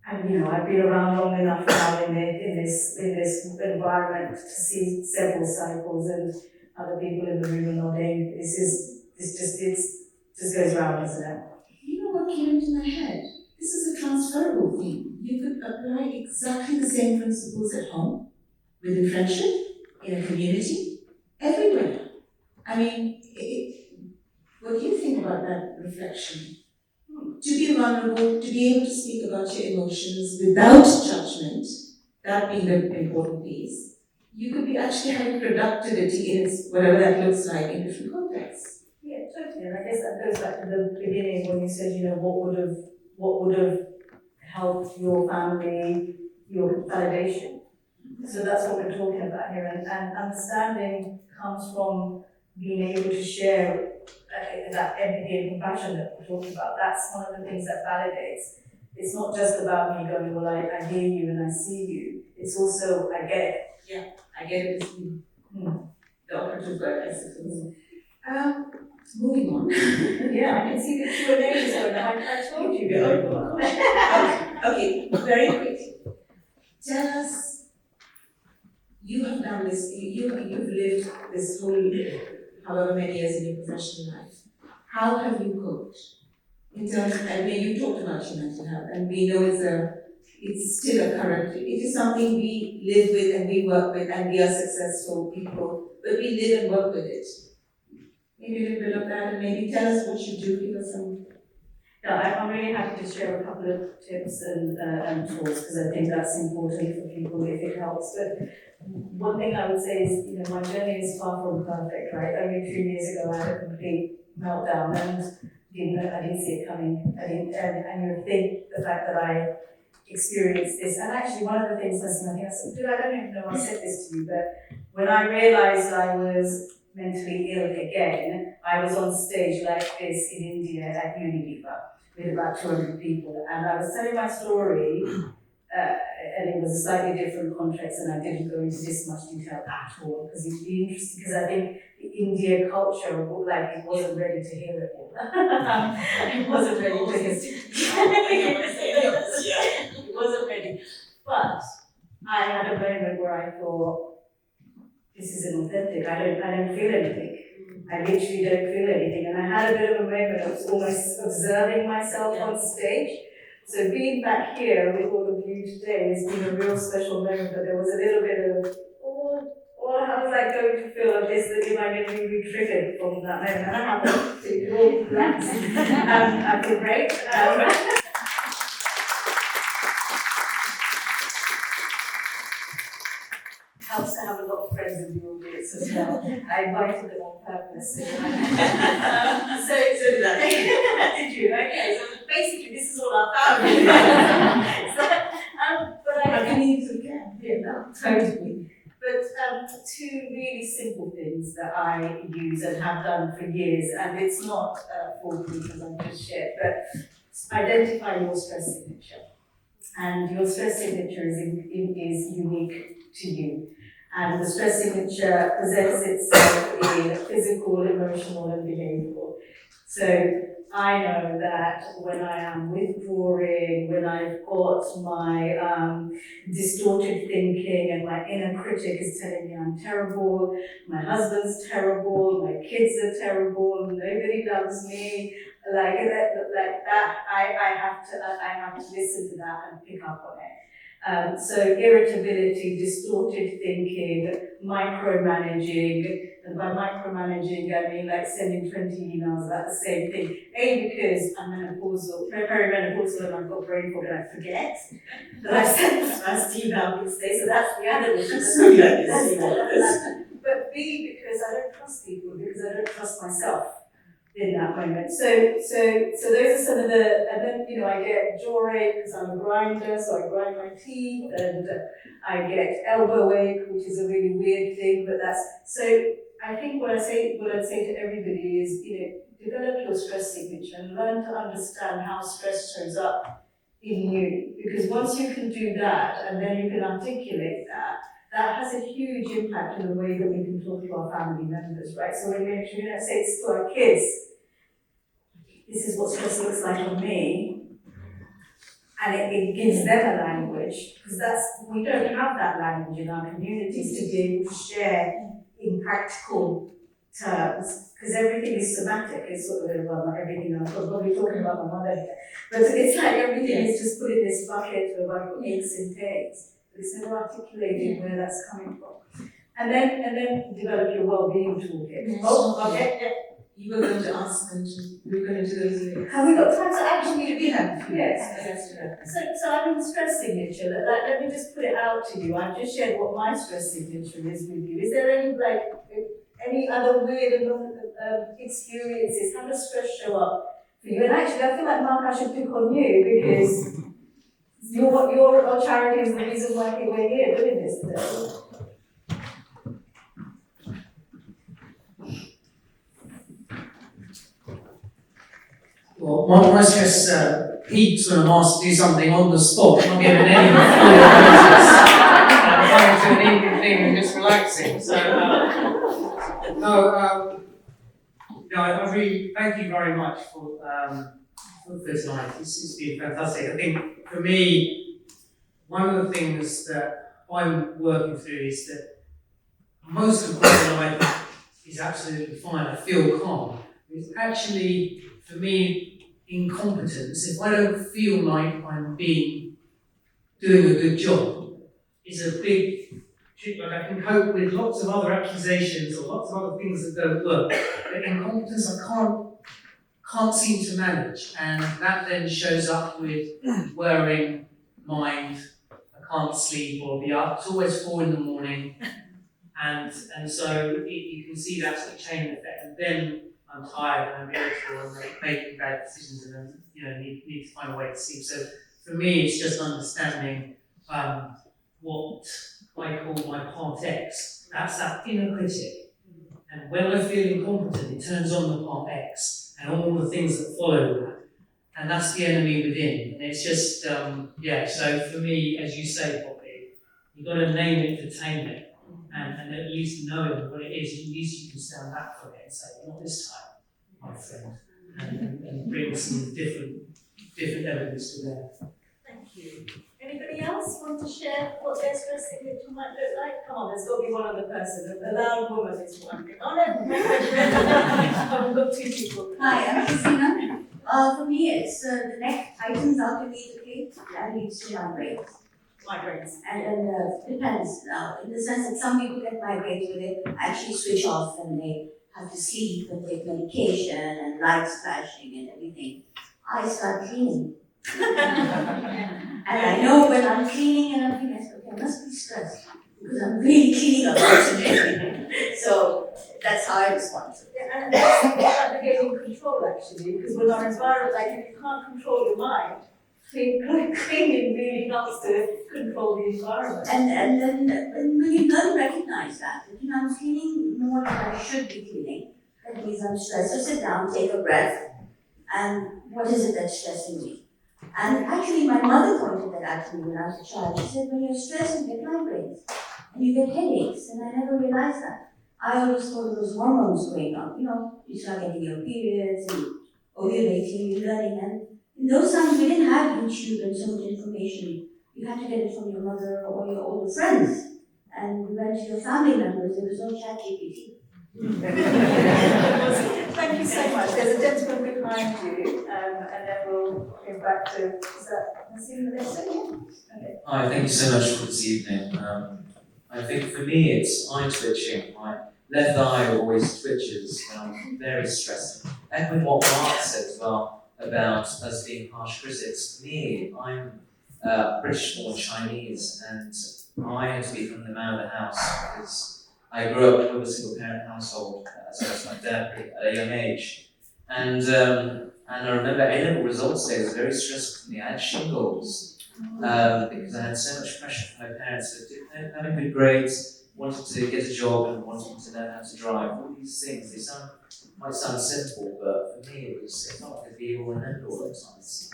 I've been around long enough now in this environment to see several cycles, and other people in the room are nodding. This just goes round, isn't it? You know what came into my head? This is a transferable thing. You could apply exactly the same principles at home, within friendship, in a community, everywhere. I mean, what do you think about that reflection? To be vulnerable, to be able to speak about your emotions without judgment, that being the important piece. You could be actually having productivity in whatever that looks like in different contexts. Yeah, totally. And I guess that goes back to the beginning when you said, what would have helped your family, your validation. So that's what we're talking about here, and understanding comes from being able to share that empathy and compassion that we're talking about. That's one of the things that validates. It's not just about me going, well, I hear you and I see you. It's also, I get it. Yeah, I get it. The operative word, I suppose. Moving on. Yeah, I can see the Q&A is going on. I told you. Okay, very quickly. Tell us, you have done this, you've lived this whole, however many years in your professional life. How have you coped? In terms of, I mean, you talked about your mental health, and we know it's still a current, it is something we live with and we work with, and we are successful people, but we live and work with it. Maybe a little bit of that, and maybe tell us what you do, give us some. Yeah, I'm really happy to share a couple of tips and tools, because I think that's important for people if it helps. But one thing I would say is, my journey is far from perfect, right? Only 2 years ago I had a complete meltdown and I didn't see it coming. And you would think the fact that I experienced this, and actually one of the things I don't even know I said this to you, but when I realized I was mentally ill again, I was on stage like this in India at Unilever with about 200 people, and I was telling my story, and it was a slightly different context, and I didn't go into this much detail at all, because it'd be interesting, because I think the Indian culture, it wasn't ready to hear it all. It wasn't ready to hear it. It wasn't ready. But I had a moment where I thought, this isn't authentic. I don't feel anything. I literally don't feel anything. And I had a bit of a moment of almost observing myself on stage. So being back here with all of you today has been a real special moment, but there was a little bit of, how was I going to feel of this, that am I going to be re-triggered from that moment? And I haven't. It all relaxed. I feel great. Helps to have a lot of friends in the audience as well. I invited them on purpose. So did I. Did you? Okay, so basically this is all our family. But I can easily get. Yeah, no, totally. But two really simple things that I use and have done for years, and it's not foolproof as I just shared, but identify your stress signature. And your stress signature is unique to you. And the stress signature presents itself in physical, emotional, and behavioral. So I know that when I am withdrawing, when I've got my distorted thinking and my inner critic is telling me I'm terrible, my husband's terrible, my kids are terrible, nobody loves me, like that, I have to listen to that and pick up on it. So irritability, distorted thinking, micromanaging, and by micromanaging I mean like sending 20 emails about the same thing. Because I'm menopausal, perimenopausal, and I've got brain fog and I forget that I've sent the first email this day, so that's the other issue. But B, because I don't trust people, because I don't trust myself in that moment. So those are some of the, and then, I get jaw ache because I'm a grinder, so I grind my teeth, and I get elbow ache, which is a really weird thing, but so I think what I'd say to everybody is, develop your stress signature and learn to understand how stress shows up in you. Because once you can do that, and then you can articulate that, that has a huge impact in the way that we can talk to our family members, right? So when we're going to say it to our kids, this is what stress looks like on me, and it gives them a language, because we don't have that language in our communities to be able to share in practical terms, because everything is somatic. It's sort of, well, not everything, I'm probably talking about my mother here, but it's like everything is just put in this bucket of like aches and pains, but it's never articulating where that's coming from. And then develop your well-being toolkit. Yes. Oh, okay. You were going to ask them to, we were going to do those. Have we got time to actually We have. Yes. So I'm in stress signature. Let me just put it out to you. I've just shared what my stress signature is with you. Is there any other weird experiences? How does stress show up for you? And actually, I feel like, Mark, I should pick on you because your charity is the reason why we're here doing this today. Well, my stress peaks when I'm asked to do something on the spot, not given any full notice. Going to an evening thing and just relaxing. So, I really thank you very much for tonight. It's been fantastic. I think for me, one of the things that I'm working through is that most of my life is absolutely fine. I feel calm. It's actually, for me, incompetence, if I don't feel like I'm doing a good job, is a big trick. Like I can cope with lots of other accusations or lots of other things that don't work, but incompetence I can't seem to manage, and that then shows up with worrying mind. I can't sleep or be up. It's always 4 a.m, and so you can see that sort of chain effect, and then I'm tired and I'm irritable and I'm making bad decisions and then need to find a way to sleep. So for me, it's just understanding what I call my part X. That's that inner critic. And when I feel incompetent, it turns on the part X and all the things that follow that. And that's the enemy within. And it's just, so for me, as you say, Poppy, you've got to name it to tame it. And at least knowing what it is, at least you can stand back from it and say, not this time, my friend, and bring some different evidence to bear. Thank you. Anybody else want to share what their stress signature might look like? Come on, there's got to be one other person. A loud woman is one. Come on, I've got 2 people. Hi, I'm Christina. For me, it's the neck tightens out immediately and leads to migraines. Migraines. And depends now, in the sense that some people get migraines where they actually switch off and they have to sleep and take medication and lights flashing and everything. I start cleaning. And I know when I'm cleaning and I'm thinking, okay, I must be stressed because I'm really cleaning up today. So that's how I respond to it. Yeah, and that's about gaining control actually, because when our environment, like if you can't control your mind, cleaning really helps to control the environment. And then when you don't recognize that I'm cleaning more than I should be cleaning, that means I'm stressed. So sit down, take a breath, and what is it that's stressing me? And actually, my mother pointed that out to me when I was a child. She said, when you're stressed, you get migraines and you get headaches. And I never realized that. I always thought it was hormones going on. You start getting your periods and ovulating, you're learning. And in those times, we didn't have YouTube and so much information. You had to get it from your mother or your older friends. And we went to your family members. There was no chat GPT. Thank you so much. There's a gentleman behind you, and then we'll go back to, is that Nassim Lesson? Okay. Hi, thank you so much for this evening. I think for me it's eye twitching. My left eye always twitches when I'm very stressed. And with what Mark said as well about us being harsh critics, for me, I'm British born Chinese and I had to be from the man of the house because I grew up with a single parent household, so that's my dad at a young age. And I remember A-level results day was very stressful for me. I had shingles because I had so much pressure from my parents for having good grades, wanted to get a job and wanting to learn how to drive. All these things, might sound simple, but for me it felt like a be all and end all at times.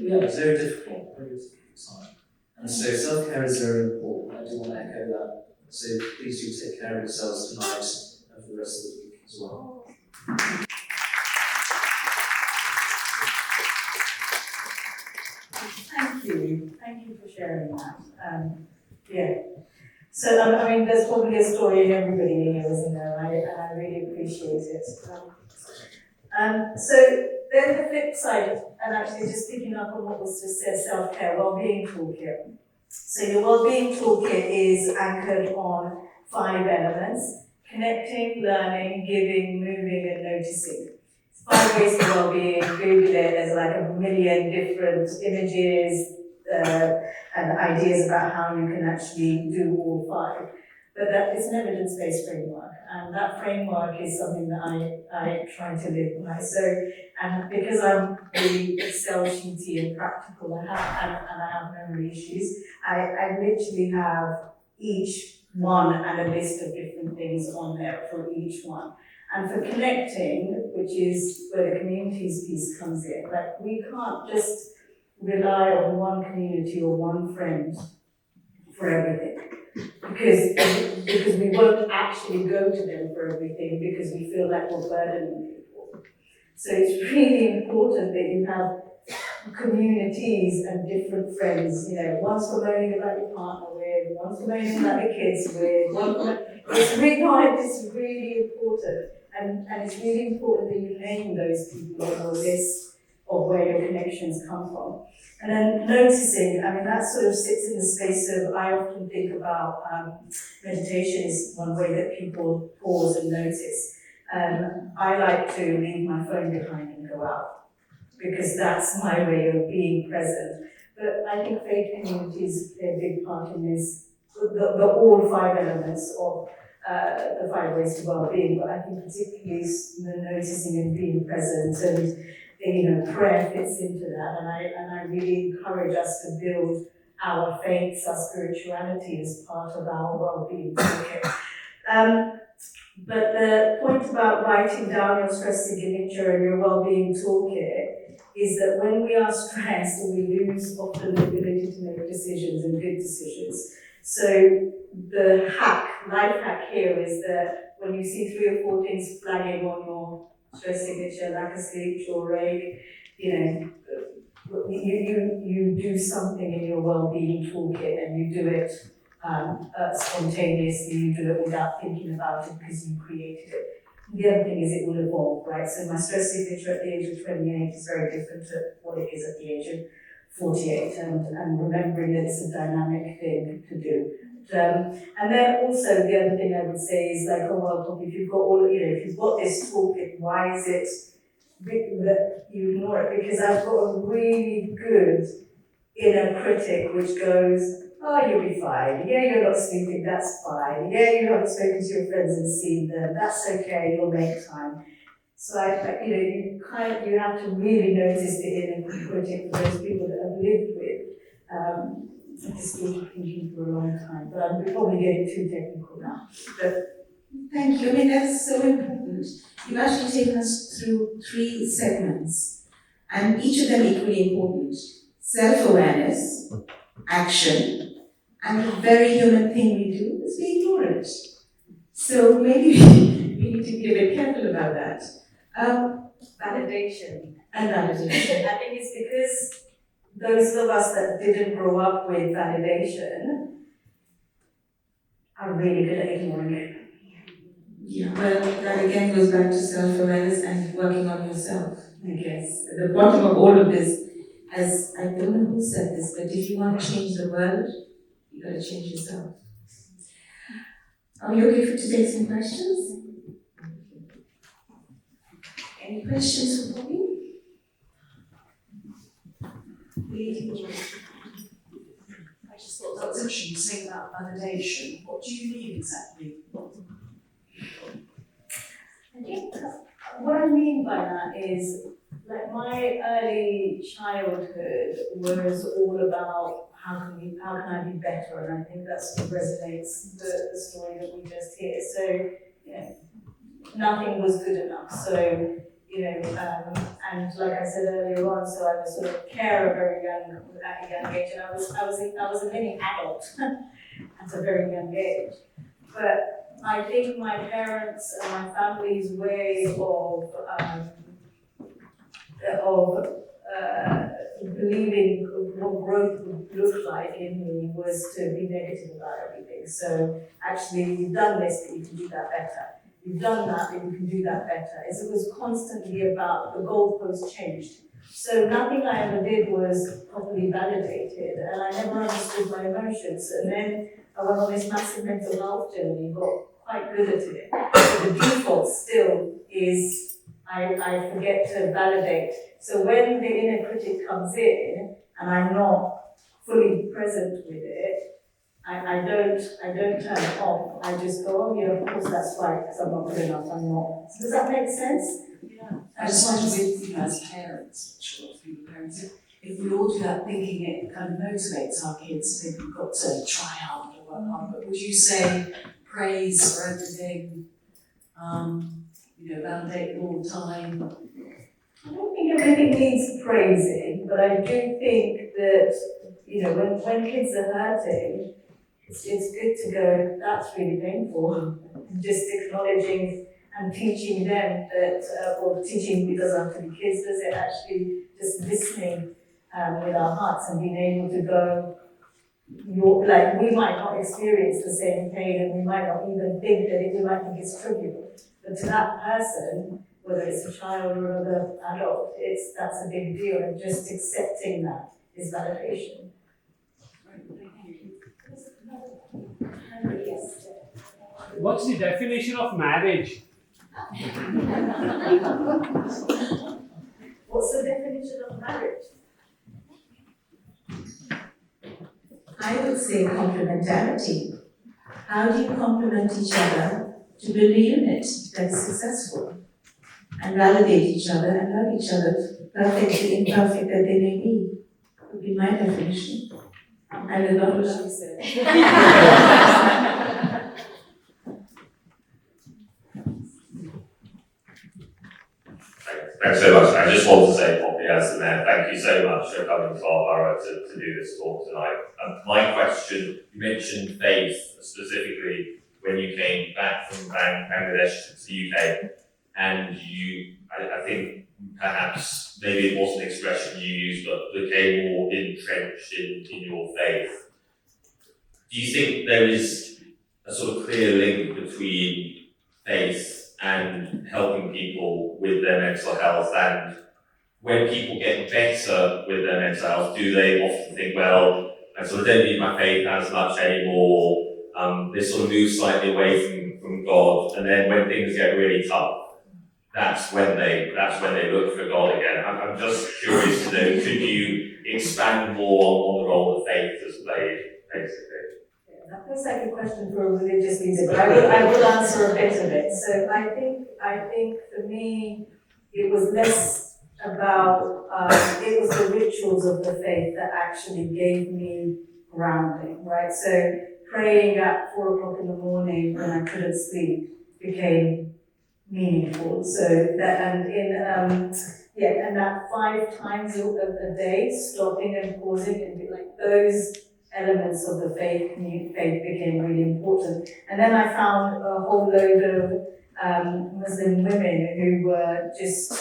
Yeah, it's very difficult time. And so self-care is very important. I do want to echo that. So please do take care of yourselves tonight and for the rest of the week as well. Thank you for sharing that. Yeah. So I mean, there's probably a story in everybody here, isn't there? And I really appreciate it. So then the flip side, and actually just picking up on what was just said, self-care, well-being toolkit. So your well-being toolkit is anchored on 5 elements: connecting, learning, giving, moving, and noticing. 5 ways to well-being. Google it. There's like a million different images and ideas about how you can actually do all 5. But that is an evidence-based framework, and that framework is something that I try to live by. So, and because I'm really Excel sheety and practical, and I have memory issues, I literally have each one and a list of different things on there for each one. And for connecting, which is where the communities piece comes in, like we can't just rely on one community or one friend for everything. Because we won't actually go to them for everything because we feel like we're burdening people. So it's really important that you have communities and different friends, you know, one's for moaning about your partner with, one's for moaning about the kids with, it's really important. And it's really important that you name those people on your list of where your connections come from. And then noticing, I mean, that sort of sits in the space of, I often think about meditation is one way that people pause and notice. I like to leave my phone behind and go out, because that's my way of being present. But I think faith communities play a big part in this, the all 5 elements of the 5 ways to well-being, but I think particularly the noticing and being present, and you know, prayer fits into that, and I really encourage us to build our faiths, our spirituality as part of our well-being toolkit. But the point about writing down your stress signature and your well-being toolkit is that when we are stressed, we lose often the ability to make decisions and good decisions. So the life hack here is that when you see 3 or 4 things flagging on your stress signature, lack of sleep, jaw-ache, you know, you do something in your well-being toolkit, and you do it spontaneously, you do it without thinking about it because you created it. The other thing is it will evolve, right? So my stress signature at the age of 28 is very different to what it is at the age of 48, and remembering that it's a dynamic thing to do. And then also the other thing I would say is like, oh well, if you've got if you've got this toolkit, why is it that you ignore it? Because I've got a really good inner critic which goes, oh, you'll be fine. Yeah, you're not sleeping, that's fine. Yeah, you haven't spoken to your friends and seen them, that's okay, you'll make time. So you have to really notice the inner critic for those people that have lived with this sort of thinking for a long time. But I'm probably getting too technical now. But Thank you. I mean, that's so important. You've actually taken us through 3 segments, and each of them equally important. Self-awareness, action, and the very human thing we do is we ignore it. So maybe we need to be a bit careful about that. validation. And validation. I think it's because those of us that didn't grow up with validation are really good at ignoring it. Yeah, well, that again goes back to self-awareness and working on yourself. I guess. The bottom of all of this, as I don't know who said this, but if you want to change the world, you got to change yourself. Are you okay to take some questions? Any questions for Bobby? I just thought that was interesting to say about validation. What do you mean exactly? I think what I mean by that is, like, my early childhood was all about how can I be better, and I think that sort of resonates the story that we just hear. So, you know, nothing was good enough. So and like I said earlier on, so I was sort of care at a young age, and I was a mini adult at a very young age. But I think my parents and my family's way of believing what growth would look like in me was to be negative about everything. So actually, you've done this, but you can do that better. You've done that, but you can do that better. It was constantly about the goalpost changed. So nothing I ever did was properly validated, and I never understood my emotions. And then I went on this massive mental health journey, got quite good at it. But the default still is I forget to validate. So when the inner critic comes in and I'm not fully present with it, I don't turn it off. I just go, oh yeah, of course that's right, because I'm not good enough, I'm not. Does that make sense? Yeah. I just wonder with, as parents, I'm sure if you were parents, if we all do that thinking, it kind of motivates our kids, think we've got to try hard or work hard, but would you say praise for everything, validate all the time? I don't think everything needs praising, but I do think that, when kids are hurting, it's good to go, that's really painful. Just acknowledging and teaching them that, or teaching, it doesn't have to be kids, does it? Actually just listening with our hearts and being able to go, we might not experience the same pain and we might not even think that we might think it's trivial. But to that person, whether it's a child or another adult, that's a big deal, and just accepting that is validation. Yes. What's the definition of marriage? What's the definition of marriage? I would say complementarity. How do you complement each other to build a unit that's successful? And validate each other and love each other, perfectly imperfect that they may be, would be my definition. I will not what she said. Thanks so much. I just want to say, Poppy, as the Mayor, thank you so much for coming to our borough to do this talk tonight. My question, you mentioned faith, specifically when you came back from Bangladesh to the UK, and I think perhaps maybe it wasn't an expression you used, but became more entrenched in your faith. Do you think there is a sort of clear link between faith and helping people with their mental health, and when people get better with their mental health, do they often think, well, I sort of don't need my faith as much anymore, they sort of move slightly away from God, and then when things get really tough, that's when they look for God again. I'm just curious to know, could you expand more on the role that faith has played, basically? That feels like a question for a religious leader, but I will answer a bit of it. So I think for me, it was less about, it was the rituals of the faith that actually gave me grounding, right? So praying at 4 o'clock in the morning when I couldn't sleep became meaningful. So that, and that 5 times a day, stopping and pausing and be like those elements of the faith became really important. And then I found a whole load of Muslim women who were just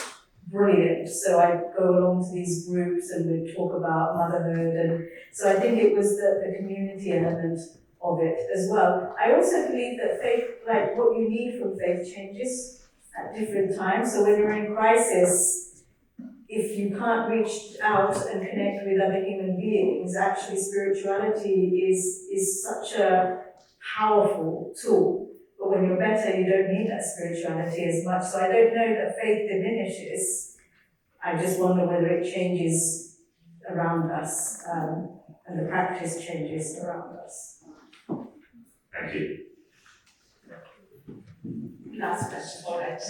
brilliant. So I'd go along to these groups and we'd talk about motherhood. And so I think it was the community element of it as well. I also believe that faith, like what you need from faith, changes at different times. So when you're in crisis, if you can't reach out and connect with other human beings, actually spirituality is such a powerful tool. But when you're better, you don't need that spirituality as much. So I don't know that faith diminishes. I just wonder whether it changes around us, and the practice changes around us. Thank you. Last question. All right.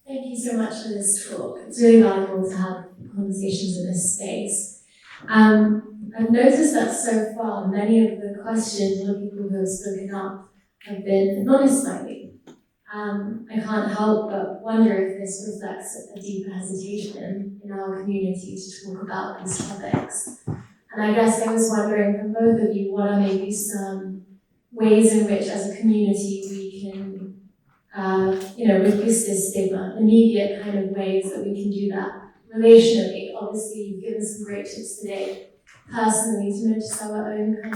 Thank you so much for this talk. It's really valuable to have conversations in this space. I've noticed that so far, many of the questions from people who have spoken up have been non-Ismaili. I can't help but wonder if this reflects a deeper hesitation in our community to talk about these topics. And I guess I was wondering from both of you, what are maybe some ways in which as a community we can, reduce this stigma, immediate kind of ways that we can do that relationally. Obviously, you've given some great tips today, personally, to notice our own kind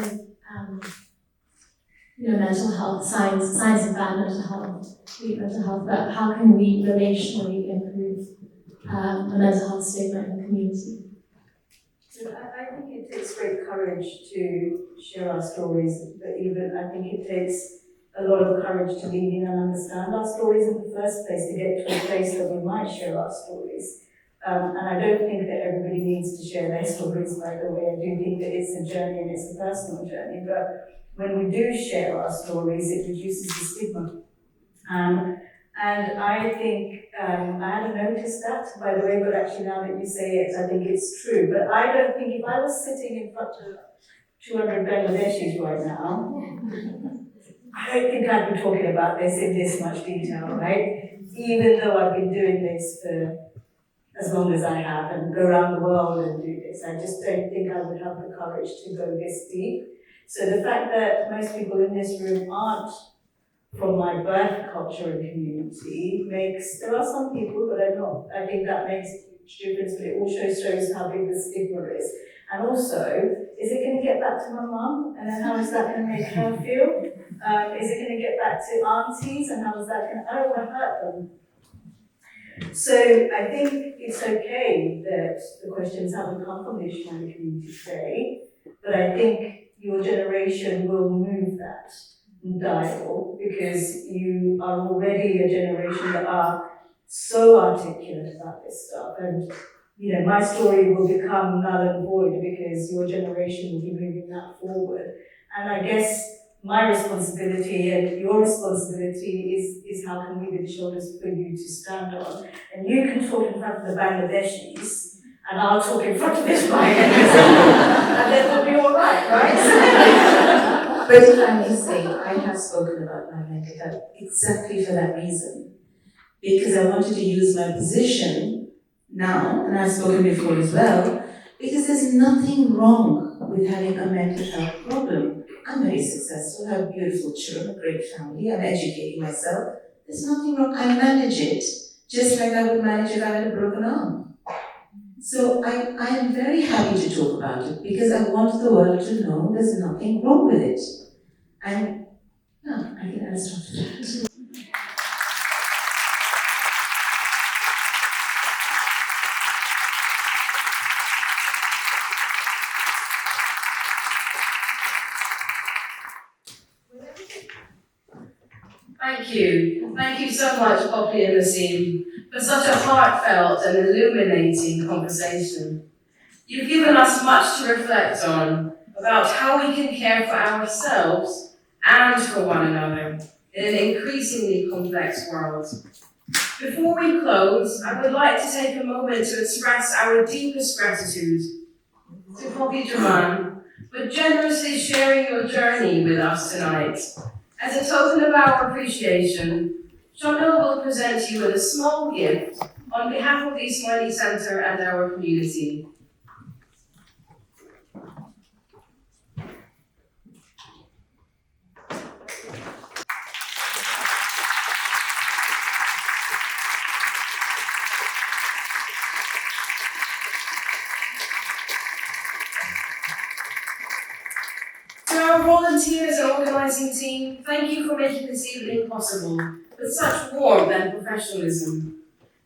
of, mental health, signs of bad mental health, treat mental health, but how can we relationally improve a mental health stigma in the community? So I think it takes great courage to share our stories, but even I think it takes a lot of courage to lean in and understand our stories in the first place, to get to a place that we might share our stories. And I don't think that everybody needs to share their stories, by the way. I do think that it's a journey and it's a personal journey, but when we do share our stories, it reduces the stigma. And I think, I hadn't noticed that, by the way, but actually now that you say it, I think it's true. But I don't think, if I was sitting in front of 200 Bangladeshis right now, I don't think I'd be talking about this in this much detail, right? Even though I've been doing this for as long as I have and go around the world and do this, I just don't think I would have the courage to go this deep. So the fact that most people in this room aren't from my birth culture and community there are some people, but I'm not, I think that makes a huge difference, but it also shows how big the stigma is. And also, is it going to get back to my mum? And then how is that going to make her feel? Is it going to get back to aunties? And how is that going to, I don't want to hurt them. So I think it's okay that the questions haven't come from the Ismaili community today, but I think your generation will move that dial, because you are already a generation that are so articulate about this stuff, and my story will become null and void because your generation will be moving that forward. And I guess my responsibility and your responsibility is how can we be the shoulders for you to stand on. And you can talk in front of the Bangladeshis, and I'll talk in front of this mic, and then we'll be all right? But if I may say, I have spoken about my mental health exactly for that reason. Because I wanted to use my position now, and I've spoken before as well, because there's nothing wrong with having a mental health problem. I'm very successful, I have beautiful children, a great family, I'm educating myself. There's nothing wrong, I manage it, just like I would manage if I had a broken arm. So I am very happy to talk about it because I want the world to know there's nothing wrong with it. And yeah, I think I'll stop that. Thank you. Thank you so much, Poppy and Nassim, for such a heartfelt and illuminating conversation. You've given us much to reflect on about how we can care for ourselves and for one another in an increasingly complex world. Before we close, I would like to take a moment to express our deepest gratitude to Poppy Jaman for generously sharing your journey with us tonight. As a token of our appreciation, Shamil will present you with a small gift on behalf of the Ismaili Center and our community. To our volunteers and organising team, thank you for making this evening possible with such warmth and professionalism.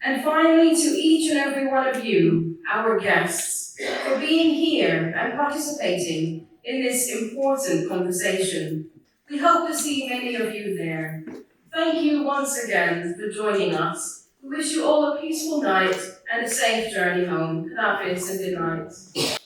And finally, to each and every one of you, our guests, for being here and participating in this important conversation. We hope to see many of you there. Thank you once again for joining us. We wish you all a peaceful night and a safe journey home. Good afternoon and good night.